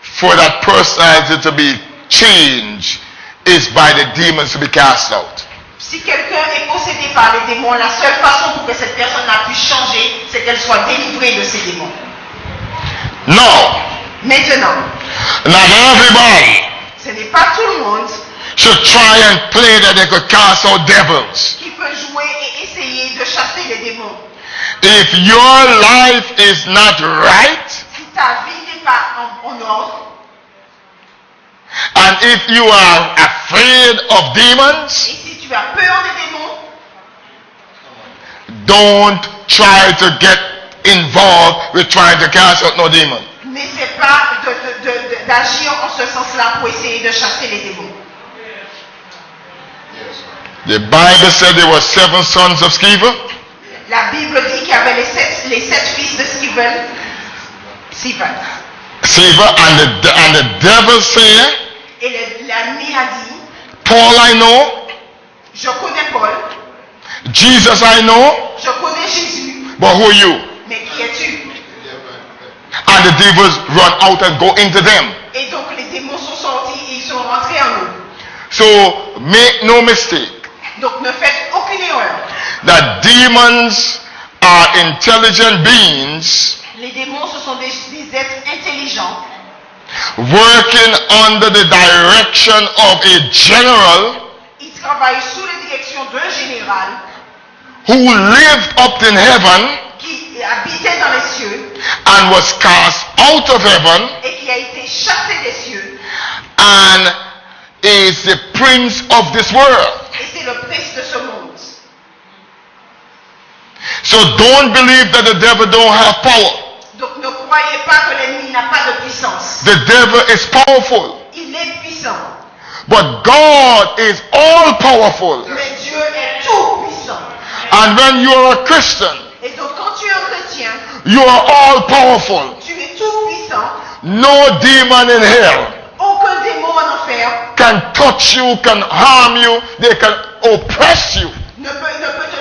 for that personality to be changed is by the demons to be cast out. Si quelqu'un est possédé par les démons, la seule façon pour que cette personne-là puisse changer, c'est qu'elle soit délivrée de ces démons. Now, maintenant, not everybody ce n'est pas tout le monde should try and play that they could cast out devils. Qui peut jouer et essayer de chasser les démons. If your life is not right, si ta vie n'est pas en ordre, and if you are afraid of demons, et si tu as peur des démons, don't try to get involved with trying to cast out no demon. N'essaie pas d'agir en ce sens-là pour essayer de chasser les démons. The Bible said there were 7 sons of Sceva. La Bible dit qu'il y avait les sept fils de Sceva, and the devil said, et l'ennemi a dit, Paul I know, je connais Paul, Jesus I know, je connais Jésus, but who are you? Mais qui es-tu? And the devils run out and go into them. Et donc les démons sont sortis et ils sont rentrés en eux. So make no mistake. Donc ne faites aucune erreur. That demons are intelligent beings. Les démons, ce sont des êtres intelligents. Working under the direction of a general. travaille sous la direction d'un général who lived up in heaven qui habitait dans les cieux and was cast out of heaven et qui a été chassé des cieux. and is the prince of this world. Et c'est le prince de ce monde. So don't believe that the devil don't have power. Donc ne croyez pas que l'ennemi n'a pas de puissance. The devil is powerful. Il est puissant. But God is all powerful. Mais Dieu est tout puissant. And when you are a Christian, Et donc quand tu es un chrétien, you are all powerful. tu es tout puissant. No demon in hell Aucun démon en enfer can touch you, can harm you, they can oppress you, ne peut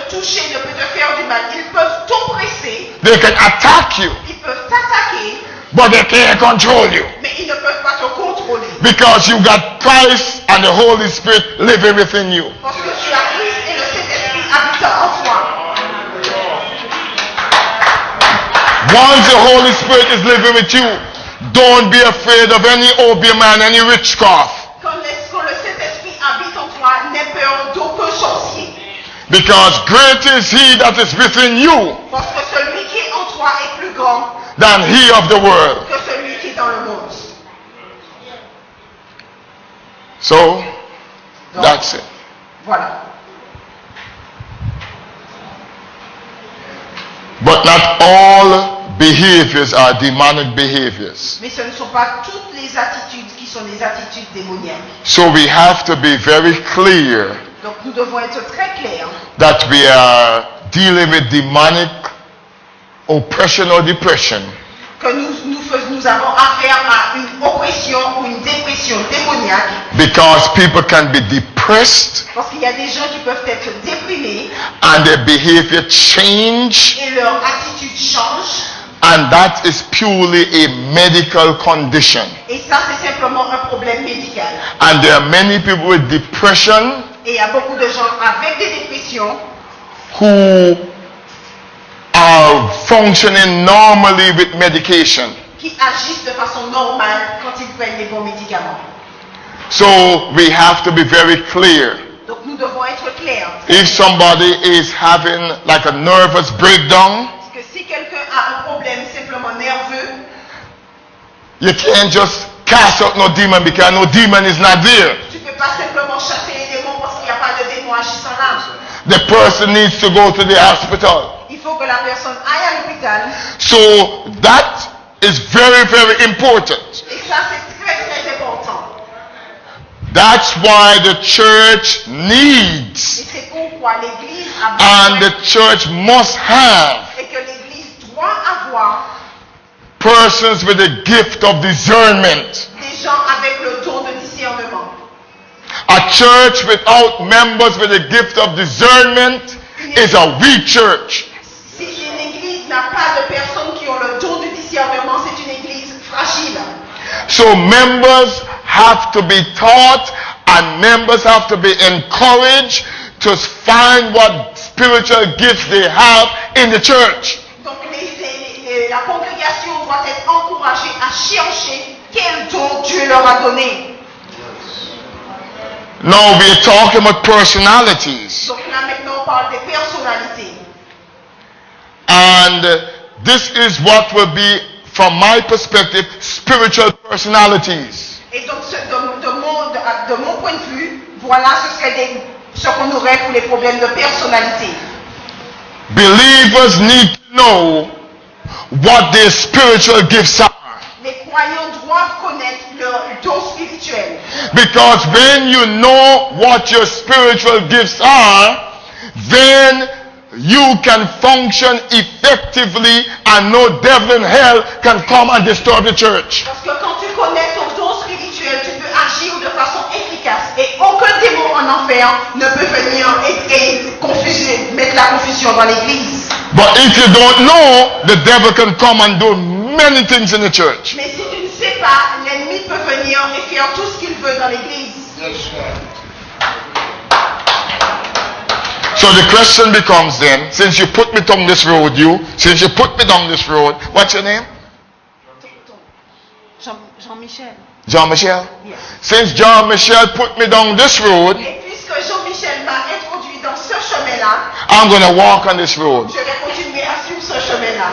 te toucher, ne peut te faire du mal. Ils peuvent t'oppresser, they can attack you, ils peuvent t'attaquer, but they can't control you. mais ils ne peuvent pas te contrôler. Because you got Christ and the Holy Spirit living within you. Parce que tu as Christ et le Saint-Esprit habitant en toi. Once the Holy Spirit is living with you, don't be afraid of any obeah man, any witchcraft. Quand le Saint-Esprit habite en toi, n'aie peur d'aucun sorcier. Because great is he that is within you Parce que celui qui est en toi est plus grand than he of the world. que celui qui est dans le monde. So, Donc, that's it. voilà. But not all behaviors are demonic behaviors. Mais ce ne sont pas toutes les attitudes qui sont des attitudes démoniaques. So we have to be very clear Donc nous devons être très clairs that we are dealing with demonic oppression or depression que nous avons affaire à une oppression ou une dépression démoniaque. because people can be depressed Parce qu'il y a des gens qui peuvent être déprimés and their behavior change, et leur attitude change. and that is purely a medical condition. Et ça, c'est simplement un problème médical. And there are many people with depression Et il y a beaucoup de gens avec des dépressions who are functioning normally with medication. qui agissent de façon normale quand ils prennent les bons médicaments. So we have to be very clear. Donc nous devons être clairs. If somebody is having like a nervous breakdown, Parce que si quelqu'un a un problème simplement nerveux, you can't just cast out no demon because no demon is not there. tu ne peux pas simplement chasser les démons parce qu'il n'y a pas de démon agissant là. The person needs to go to the hospital. Il faut que la personne aille à l'hôpital. So that is very, very important. Et ça, c'est très, très important. That's why the church Et needs c'est pourquoi l'Église a and besoin the church must have et que l'Église doit avoir persons with the gift of discernment. des gens avec le don de discernement. A church without members with the gift of discernment is a weak church. Si une Église n'a pas de personnes qui ont le don de discernement, c'est une Église fragile. So members have to be taught and members have to be encouraged to find what spiritual gifts they have in the church. Donc la congrégation doit être encouragée à chercher quel don Dieu leur a donné. Now we are talking about personalities. Donc là maintenant on parle des personnalités. And this is what will be, from my perspective, spiritual personalities. Et donc de mon point de vue, voilà ce qu'on aurait pour les problèmes de personnalité. Believers need to know what their spiritual gifts are. Les croyants doivent connaître leur don spirituel. Because when you know what your spiritual gifts are, then you can function effectively and no devil in hell can come and disturb the church. Parce que quand tu connais ton don spirituel, tu peux agir de façon efficace et aucun démon en enfer ne peut venir et mettre la confusion dans l'église. But if you don't know, the devil can come and do many things in the church. Mais si tu ne sais pas, l'ennemi peut venir et faire tout ce qu'il veut dans l'église. So the question becomes then, since you put me down this road, what's your name? Jean-Michel. Jean-Michel? Yes. Since Jean-Michel put me down this road, Et puisque Jean-Michel chemin-là. I'm going to walk on this road. Je vais continuer à suivre ce chemin-là.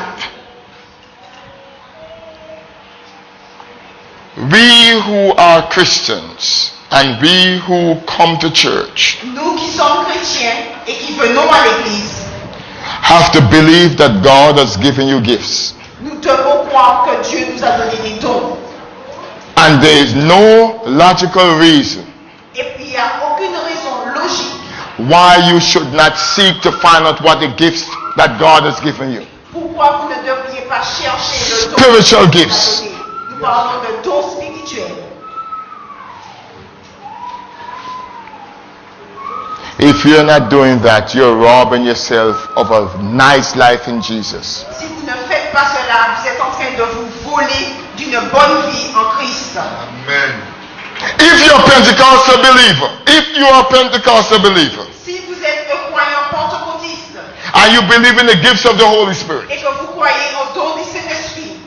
We who are Christians and we who come to church Nous qui sommes chrétiens et qui venons à l'église, have to believe that God has given you gifts. nous devons croire que Dieu nous a donné des dons. And there is no logical reason Et puis il n'y a aucune raison logique why you should not seek to find out what the gifts that God has given you. pourquoi vous ne devriez pas chercher le don Spiritual qu'il vous a gifts. donné. Nous parlons de dons spirituels. If you're not doing that, you're robbing yourself of a nice life in Jesus. Si vous ne faites pas cela, vous êtes en train de vous voler d'une bonne vie en Christ. Amen. If you're a Pentecostal believer, Si vous êtes un croyant pentecôtiste and you believe in the gifts of the Holy Spirit, et que vous croyez au don du Saint-Esprit,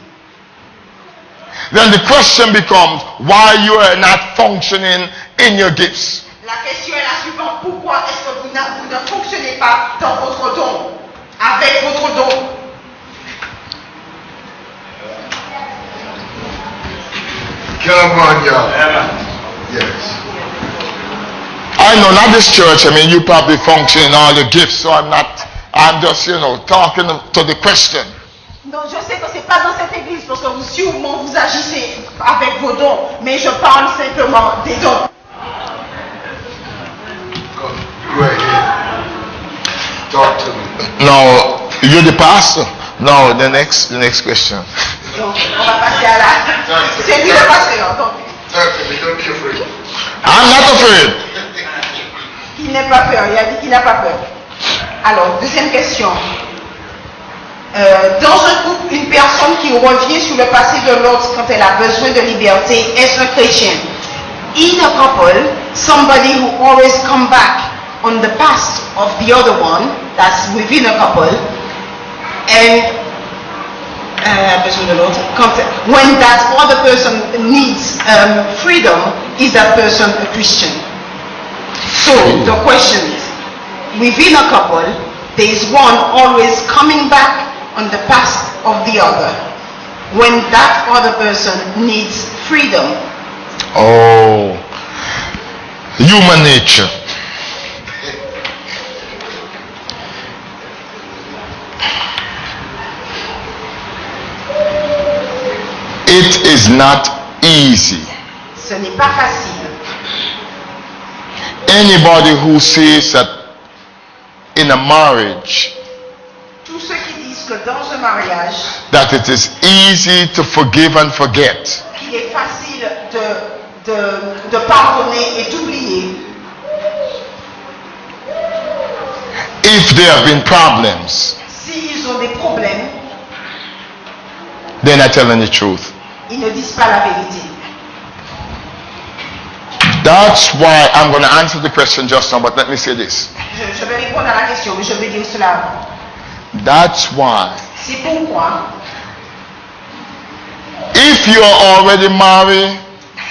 then the question becomes why you are not functioning in your gifts. la question est la suivante. Pourquoi est-ce que vous ne fonctionnez pas dans votre don, avec votre don? Come on, y'all. Yes. I know, not this church. I mean, you probably function in all the gifts, so I'm just, talking to the question. Non, je sais que ce n'est pas dans cette église parce que vous sûrement vous agissez avec vos dons, mais je parle simplement des dons. Go ahead. Talk to me. No, you're the pastor. No, the next question. Donc, on va passer à la... C'est lui le pasteur, donc. I'm not afraid. Il n'est pas peur, il a dit qu'il n'a pas peur. Alors, deuxième question. Dans un couple, une personne qui revient sur le passé de l'autre quand elle a besoin de liberté, est-ce un chrétien? In a couple, somebody who always come back on the past of the other one, that's within a couple, and besoin de l'autre, when that other person needs freedom, is that person a Christian? So the question is, within a couple, there is one always coming back on the past of the other when that other person needs freedom. Oh, human nature. It is not easy. Ce n'est pas facile. Anybody who says that in a marriage Tous ceux qui disent que dans un mariage, that it is easy to forgive and forget, qu'il est facile de pardonner et d'oublier, if there have been problems, s'ils ont des problèmes, they're not telling the truth. ils ne disent pas la vérité. That's why I'm going to answer the question just now, but let me say this. Je vais répondre à la question, mais je vais dire cela avant. That's why C'est pourquoi, if you are already married,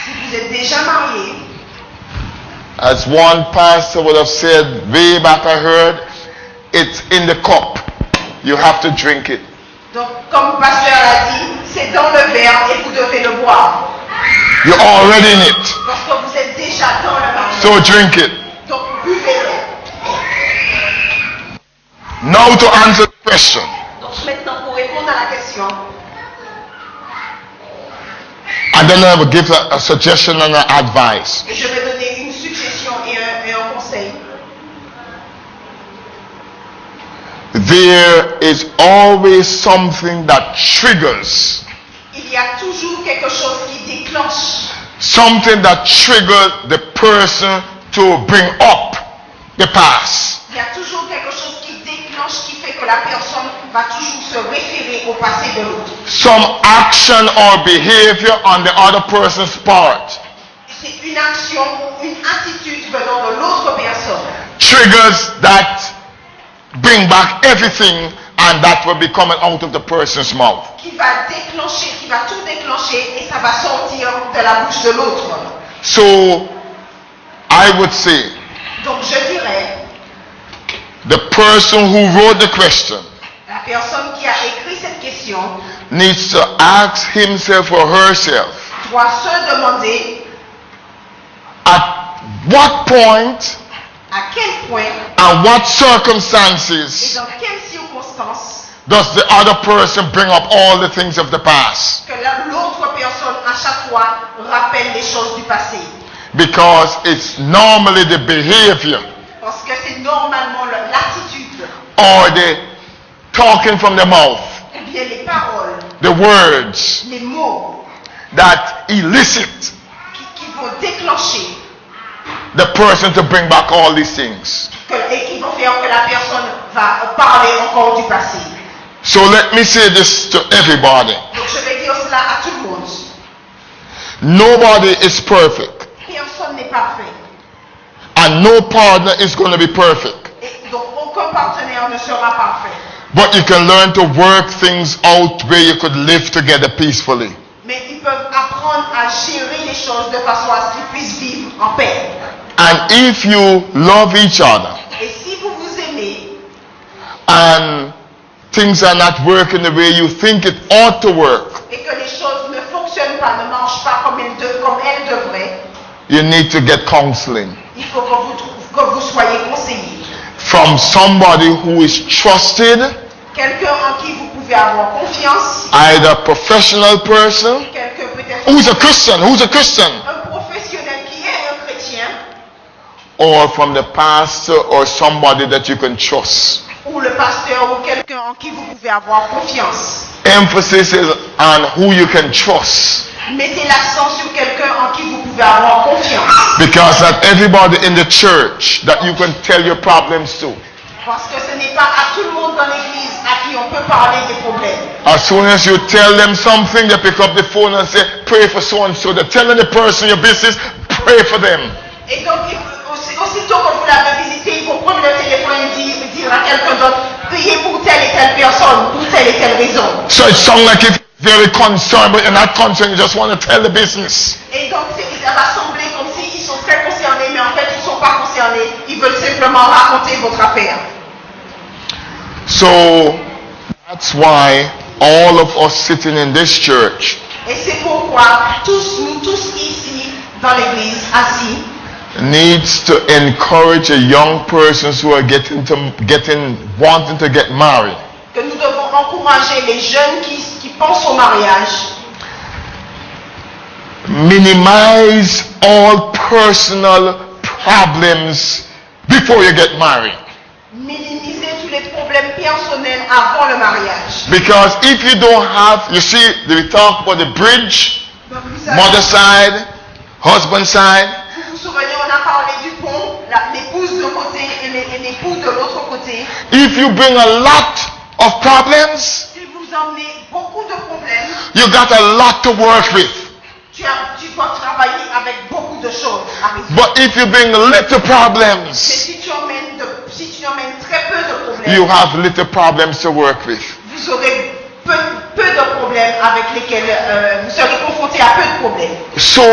si vous êtes déjà marié, as one pastor would have said way back, I heard, it's in the cup. You have to drink it. donc comme le pasteur l'a dit, c'est dans le verre et vous devez le boire. You're already in it. Parce que vous êtes déjà dans le mariage. So drink it. Donc buvez-le. Now to answer the question. Donc maintenant pour répondre à la question, And then I will give a suggestion and an advice. je vais donner une suggestion et un conseil. There is always something that triggers. Il y a toujours quelque chose qui déclenche. Something that triggers the person to bring up the past. Il y a toujours quelque chose qui déclenche, qui fait que la personne va toujours se référer au passé de l'autre. Some action or behavior on the other person's part C'est une action ou une attitude venant de l'autre personne triggers that, bring back everything, and that will be coming out of the person's mouth. qui va déclencher, qui va tout déclencher et ça va sortir de la bouche de l'autre. So I would say Donc je dirais the person who wrote the question la personne qui a écrit cette question needs to ask himself or herself, doit se demander at what point à quel point and what et circumstances dans quelles circonstances does the other person bring up all the things of the past? que l'autre personne à chaque fois rappelle les choses du passé. Because it's normally the behavior Parce que c'est normalement l'attitude, or the talking from the mouth, ou bien les paroles, the words les mots that elicit qui vont déclencher the person to bring back all these things. et qui vont faire que la personne va parler encore du passé. So let me say this to everybody. Donc je vais dire cela à tout le monde. Nobody is perfect, Personne n'est parfait. and no partner is going to be perfect. Et donc aucun partenaire ne sera parfait. But you can learn to work things out where you could live together peacefully. Mais ils peuvent apprendre à gérer les choses de façon à ce qu'ils puissent vivre en paix. And if you love each other Et si vous vous aimez and things are not working the way you think it ought to work, et que les choses ne fonctionnent pas, ne marchent pas comme elles devraient, you need to get counseling il faut que vous soyez conseillé. from somebody who is trusted, Quelqu'un en qui vous pouvez avoir confiance, either a professional person quelqu'un peut-être who's a Christian, un professionnel qui est un chrétien, or from the pastor or somebody that you can trust. ou le pasteur, ou quelqu'un en qui vous pouvez avoir confiance. Emphasis is on who you can trust, Mettez l'accent sur quelqu'un en qui vous pouvez avoir confiance. because not everybody in the church that you can tell your problems to. Parce que ce n'est pas à tout le monde dans l'église à qui on peut parler des problèmes. As soon as you tell them something, they pick up the phone and say, pray for so and so. They're telling the person your business, pray for them. Et donc, aussitôt que vous l'avez visité, il faut prendre le téléphone et dire à quelqu'un d'autre, priez pour telle et telle personne, pour telle et telle raison. So it sounds like you're very concerned, but you're not concerned. You just want to tell the business. Et donc, ça va sembler comme s'ils sont très concernés, mais en fait, ils ne sont pas concernés. Ils veulent simplement raconter votre affaire. So that's why all of us sitting in this church Et c'est pourquoi nous tous ici, dans l'église, assis, needs to encourage a young persons who are wanting to get married. que nous devons encourager les jeunes qui pensent au mariage. Minimize all personal problems before you get married. Minimiser tous les problèmes personnels avant le mariage. Because if you don't have, you see, we talk about the bridge, Donc, vous savez, mother side, husband side. vous vous souvenez, on a parlé du pont, l'épouse d'un côté et l'époux de l'autre côté. If you bring a lot of problems, Si vous emmenez beaucoup de problèmes, you got a lot to work with. tu dois travailler avec beaucoup de choses à résoudre. But if you bring little Mais problems, si tu emmènes très peu de problèmes, you have little problems to work with. vous aurez peu de problèmes avec lesquels vous serez confrontés à peu de problèmes. So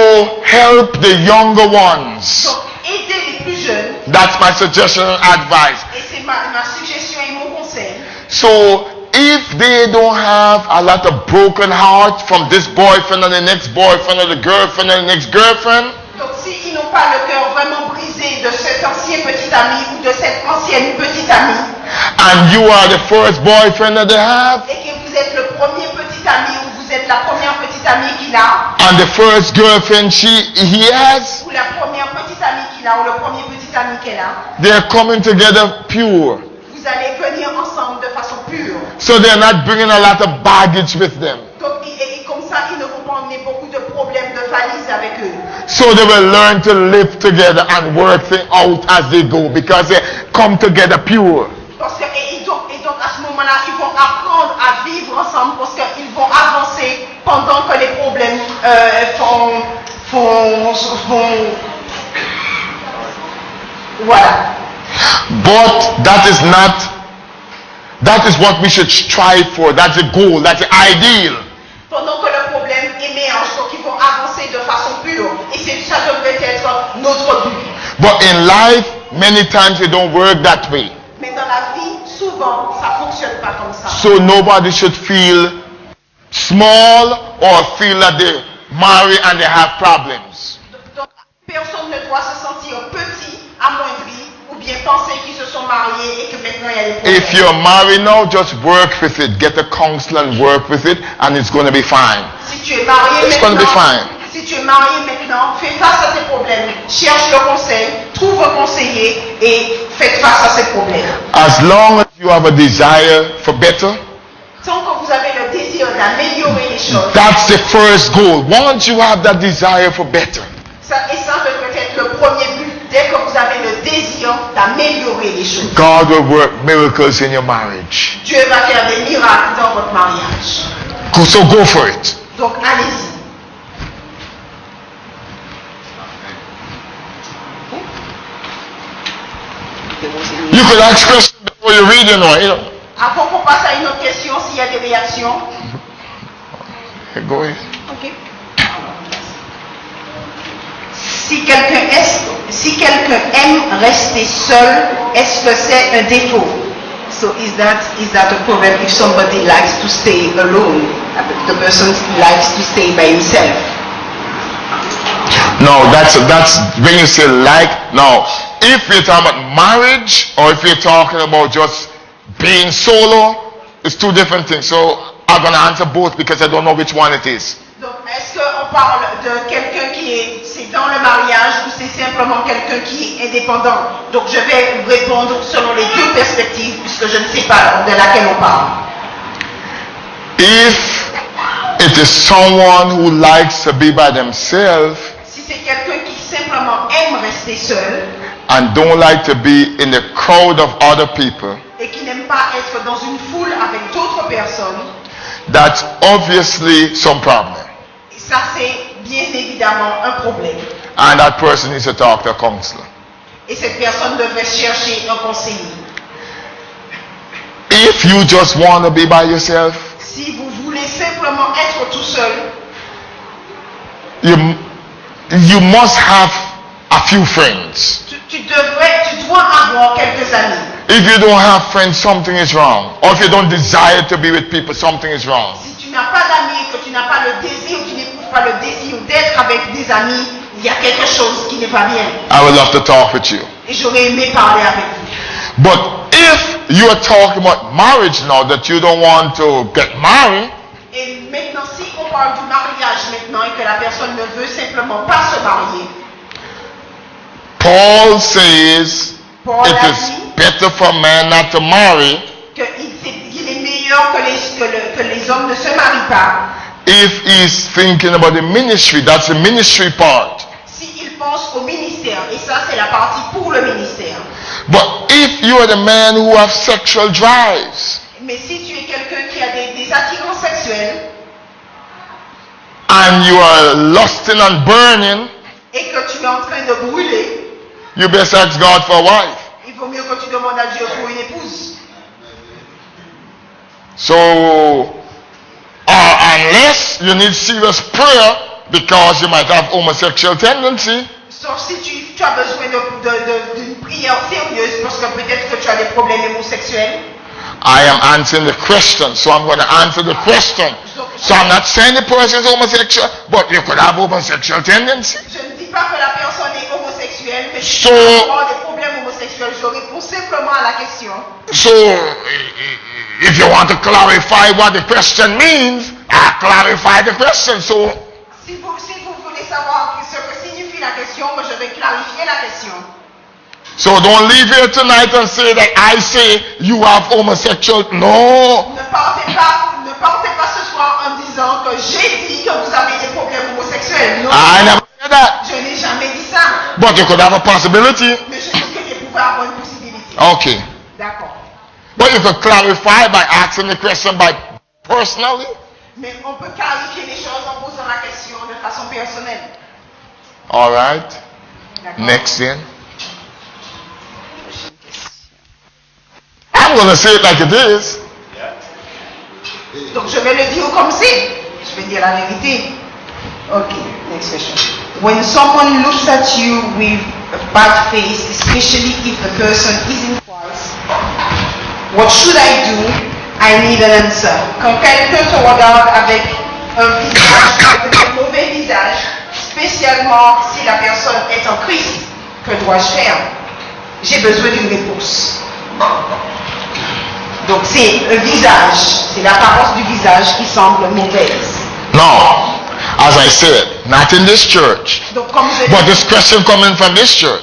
help the younger ones. Donc, aidez les plus jeunes, That's my suggestion and advice. et c'est ma suggestion et mon conseil. So if they don't have a lot of broken hearts from this boyfriend and the next boyfriend or the girlfriend and the next girlfriend, Donc, s'ils n'ont pas le cœur vraiment brisé de cet ancien petit ami ou de cette ancienne petite amie, and you are the first boyfriend that they have, et que vous êtes le premier petit ami ou vous êtes la première petite amie qu'il a, and the first girlfriend he has, ou la première petite amie qu'il a, ou le premier petit ami qu'elle a, they're coming together pure. vous allez venir ensemble de façon pure. So they're not bringing a lot of baggage with them. Donc, et comme ça, ils ne vont pas emmener beaucoup de problèmes de valise avec eux. So they will learn to live together and work things out as they go, because they come together pure. Parce que, et donc à ce moment-là, ils vont apprendre à vivre ensemble parce qu'ils vont avancer pendant que les problèmes voilà. But that is what we should strive for. That's the goal, that's the ideal. Pendant que le problème émerge, donc ils vont avancer de façon pure. Et ça devrait être notre but. But in life, many times it don't work that way. Mais dans la souvent, ça fonctionne pas comme ça. So nobody should feel small or feel that they marry and they have problems. Donc, personne ne doit se sentir petit, amoindri, ou bien penser qu'ils se sont mariés et que maintenant il y a des problèmes. If you're married now, just work with it. Get a counselor and work with it, and it's going to be fine. Si tu es marié It's going to be fine. si tu es marié maintenant, fais face à tes problèmes. Cherche le conseil, trouve un conseiller et faites face à ces problèmes. As long as you have a desire for better, Tant que vous avez le désir d'améliorer les choses, that's the first goal. Once you have that desire for better, ça devrait être le premier but. Dès que vous avez le désir d'améliorer les choses, God will work miracles in your marriage. Dieu va faire des miracles dans votre mariage. So go for it. Donc allez-y. You could ask questions before you read, you know. Avant qu'on passe à une autre question, s'il y a des réactions. Go ahead. Ok. Si quelqu'un aime rester seul, est-ce que c'est un défaut? So is that a problem if somebody likes to stay alone? The person likes to stay by himself. No, that's when you say like. Now, if you're talking about marriage or if you're talking about just being solo, it's two different things. So I'm gonna answer both because I don't know which one it is. Donc, est-ce qu'on parle de quelqu'un c'est dans le mariage ou c'est simplement quelqu'un qui est indépendant? Donc, je vais répondre selon les deux perspectives puisque je ne sais pas de laquelle on parle. If it is someone who likes to be by themselves Si c'est quelqu'un qui simplement aime rester seul and don't like to be in the crowd of other people, et qui n'aime pas être dans une foule avec d'autres personnes, that's obviously some problem. et ça c'est bien évidemment un problème. And that person needs to talk to a counselor. Et cette personne devrait chercher un conseiller. If you just want to be by yourself, Si vous voulez simplement être tout seul, you must have a few friends. tu dois avoir quelques amis. If you don't have friends, something is wrong. Or if you don't desire to be with people, something is wrong. Si tu n'as pas d'amis, que tu n'as pas le désir, tu n'éprouves pas le désir d'être avec des amis, il y a quelque chose qui n'est pas bien. I would love to talk with you. Et j'aurais aimé parler avec vous. But if you are talking about marriage now, that you don't want to get married, Et maintenant, si on parle du mariage maintenant et que la personne ne veut simplement pas se marier, Paul says Paul it a is dit better for man not to marry qu'il est meilleur que les hommes ne se marient pas if he's thinking about the ministry. That's the ministry part. s'il pense au ministère. Et ça, c'est la partie pour le ministère. But if you are the man who have sexual drives Mais si tu es quelqu'un qui a des attirances sexuelles and you are lusting and burning, et que tu es en train de brûler, you best ask God for a wife. il vaut mieux que tu demandes à Dieu pour une épouse. So, unless you need serious prayer because you might have homosexual tendency, Sauf si tu as besoin d'une prière sérieuse parce que peut-être que tu as des problèmes homosexuels. I am answering the question, so I'm going to answer the question. So I'm not saying the person is homosexual, but you could have homosexual tendency. Je ne dis pas que la personne est homosexuelle, mais si So- tu peux avoir des problèmes homosexuels, je réponds simplement à la question. So, if you want to clarify what the question means, I clarify the question. So, Si vous voulez savoir ce que signifie la question, moi je vais clarifier la question. so don't leave here tonight and say that I say you have homosexual. No. Ne partez pas ce soir en disant que j'ai dit que vous avez des problèmes homosexuels. Non, I never said that. je n'ai jamais dit ça. But you could have a possibility. Mais je dis que vous pouvez avoir une possibilité. Okay. D'accord. But you could clarify by asking the question by personally. Mais on peut clarifier les choses en posant la question de façon personnelle. All right. D'accord. Next in. I'm going to say it like it is. Donc je vais le dire comme c'est. Je vais dire la vérité. Okay, next question. When someone looks at you with a bad face, especially if the person is in Christ, What should I do? I need an answer. Quand quelqu'un te regarde avec un visage, un mauvais visage, spécialement si la personne est en Christ, que dois-je faire? J'ai besoin d'une réponse. Donc c'est un visage, c'est l'apparence du visage qui semble mauvaise. No. As I said, not in this church. Donc, comme je But dis, this question coming from this church.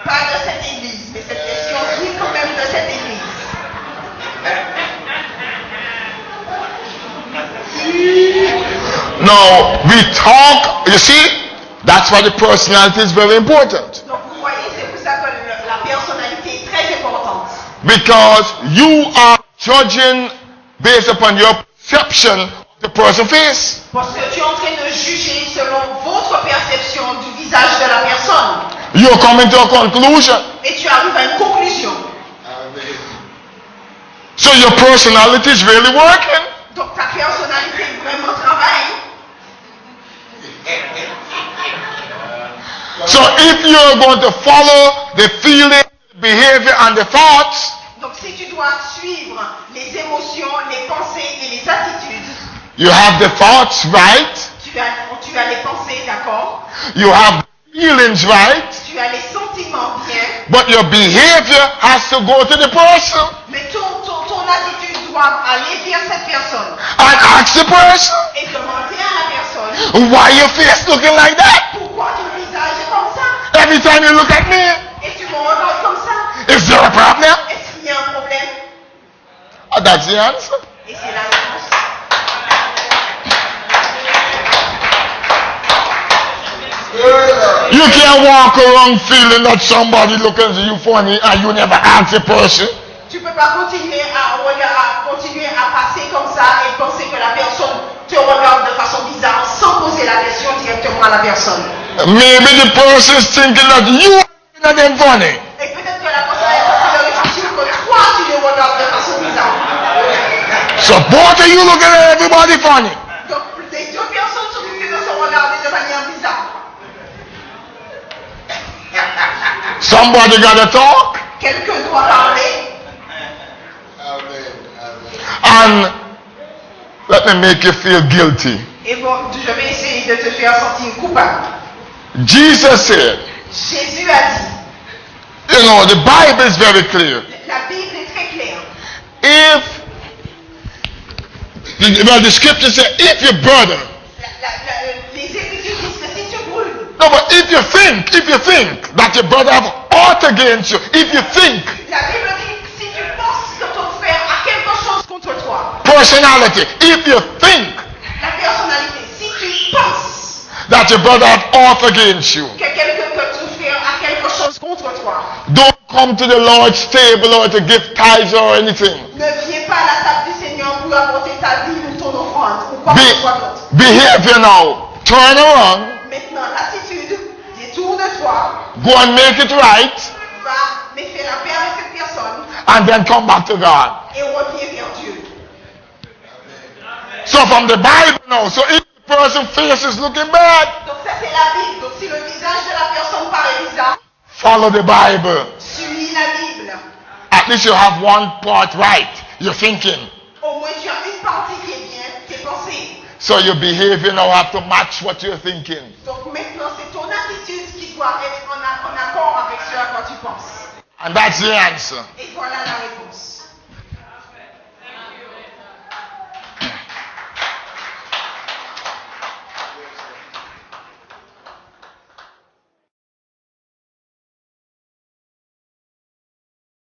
pas de cette église, mais cette question vient quand même de cette église. Now, we talk, you see, that's why the personality is very important. Donc vous voyez, c'est pour ça que la personnalité est très importante. Because you are judging based upon your perception of the person's face. Parce que tu es en train de juger selon votre perception du visage de la personne. You're coming to a conclusion. Et tu arrives à une conclusion. So your personality is really working. Donc ta personnalité vraiment travaille. So if you're going to follow the feeling, behavior, and the thoughts, Donc si tu dois suivre les émotions, les pensées et les attitudes, you have the thoughts right, tu as les pensées, d'accord? you have the feelings right, Tu as les sentiments bien, but your behavior has to go to the person mais ton attitude doit aller vers cette personne and ask the person, et demander à la personne why your face looking like that? pourquoi ton visage est comme ça Every time you look at me, et tu me regardes comme ça. is there a problem? Est-ce qu'il y a un problème? That's the answer. Et c'est la réponse. You can't walk around feeling that somebody looking at you funny and you never ask the person. Tu peux pas continuer à passer comme ça et penser que la personne te regarde de façon bizarre sans poser la question directement à la personne. Maybe the person is thinking that you are them funny. Et peut-être que la personne est en train de réfléchir que toi tu les regardes de façon bizarre. So both of you looking at everybody funny. Donc les deux personnes sont obligées de se regarder de manière bizarre. Somebody gotta talk. Quelqu'un doit parler. And let me make you feel guilty. Et bon, je vais essayer de te faire sentir coupable. Jesus said, Jésus a dit, you know, the Bible is very clear. la Bible est très claire. If, well, the scripture said, if your brother, Les Écritures disent que si tu brûles, no, but if you think that your brother have aught against you, if you think, la Bible dit si tu penses que ton frère a quelque chose contre toi, personality, if you think la personnalité, si tu penses that your brother have aught against you, que ton frère a quelque chose contre toi, don't come to the Lord's table or to give tithes or anything. ne viens pas à la table du Seigneur pour apporter ta vie ou ton offrande ou quoi que ce soit d'autre. Behavior now, turn around, Maintenant, l'attitude, détourne-toi, go and make it right, va, mais fais la paix avec cette personne and then come back to God. et reviens vers Dieu. So from the Bible now, so if the person's face is looking bad, Donc ça c'est la Bible. Donc si le visage de la personne paraît bizarre, follow the Bible. suis la Bible. At least you have one part right. You're thinking. Au moins tu as une partie qui est bien, tes pensées. So your behavior now have to match what you're thinking. Donc maintenant c'est ton attitude qui doit être en accord avec ce à quoi tu penses. And that's the answer. Et voilà la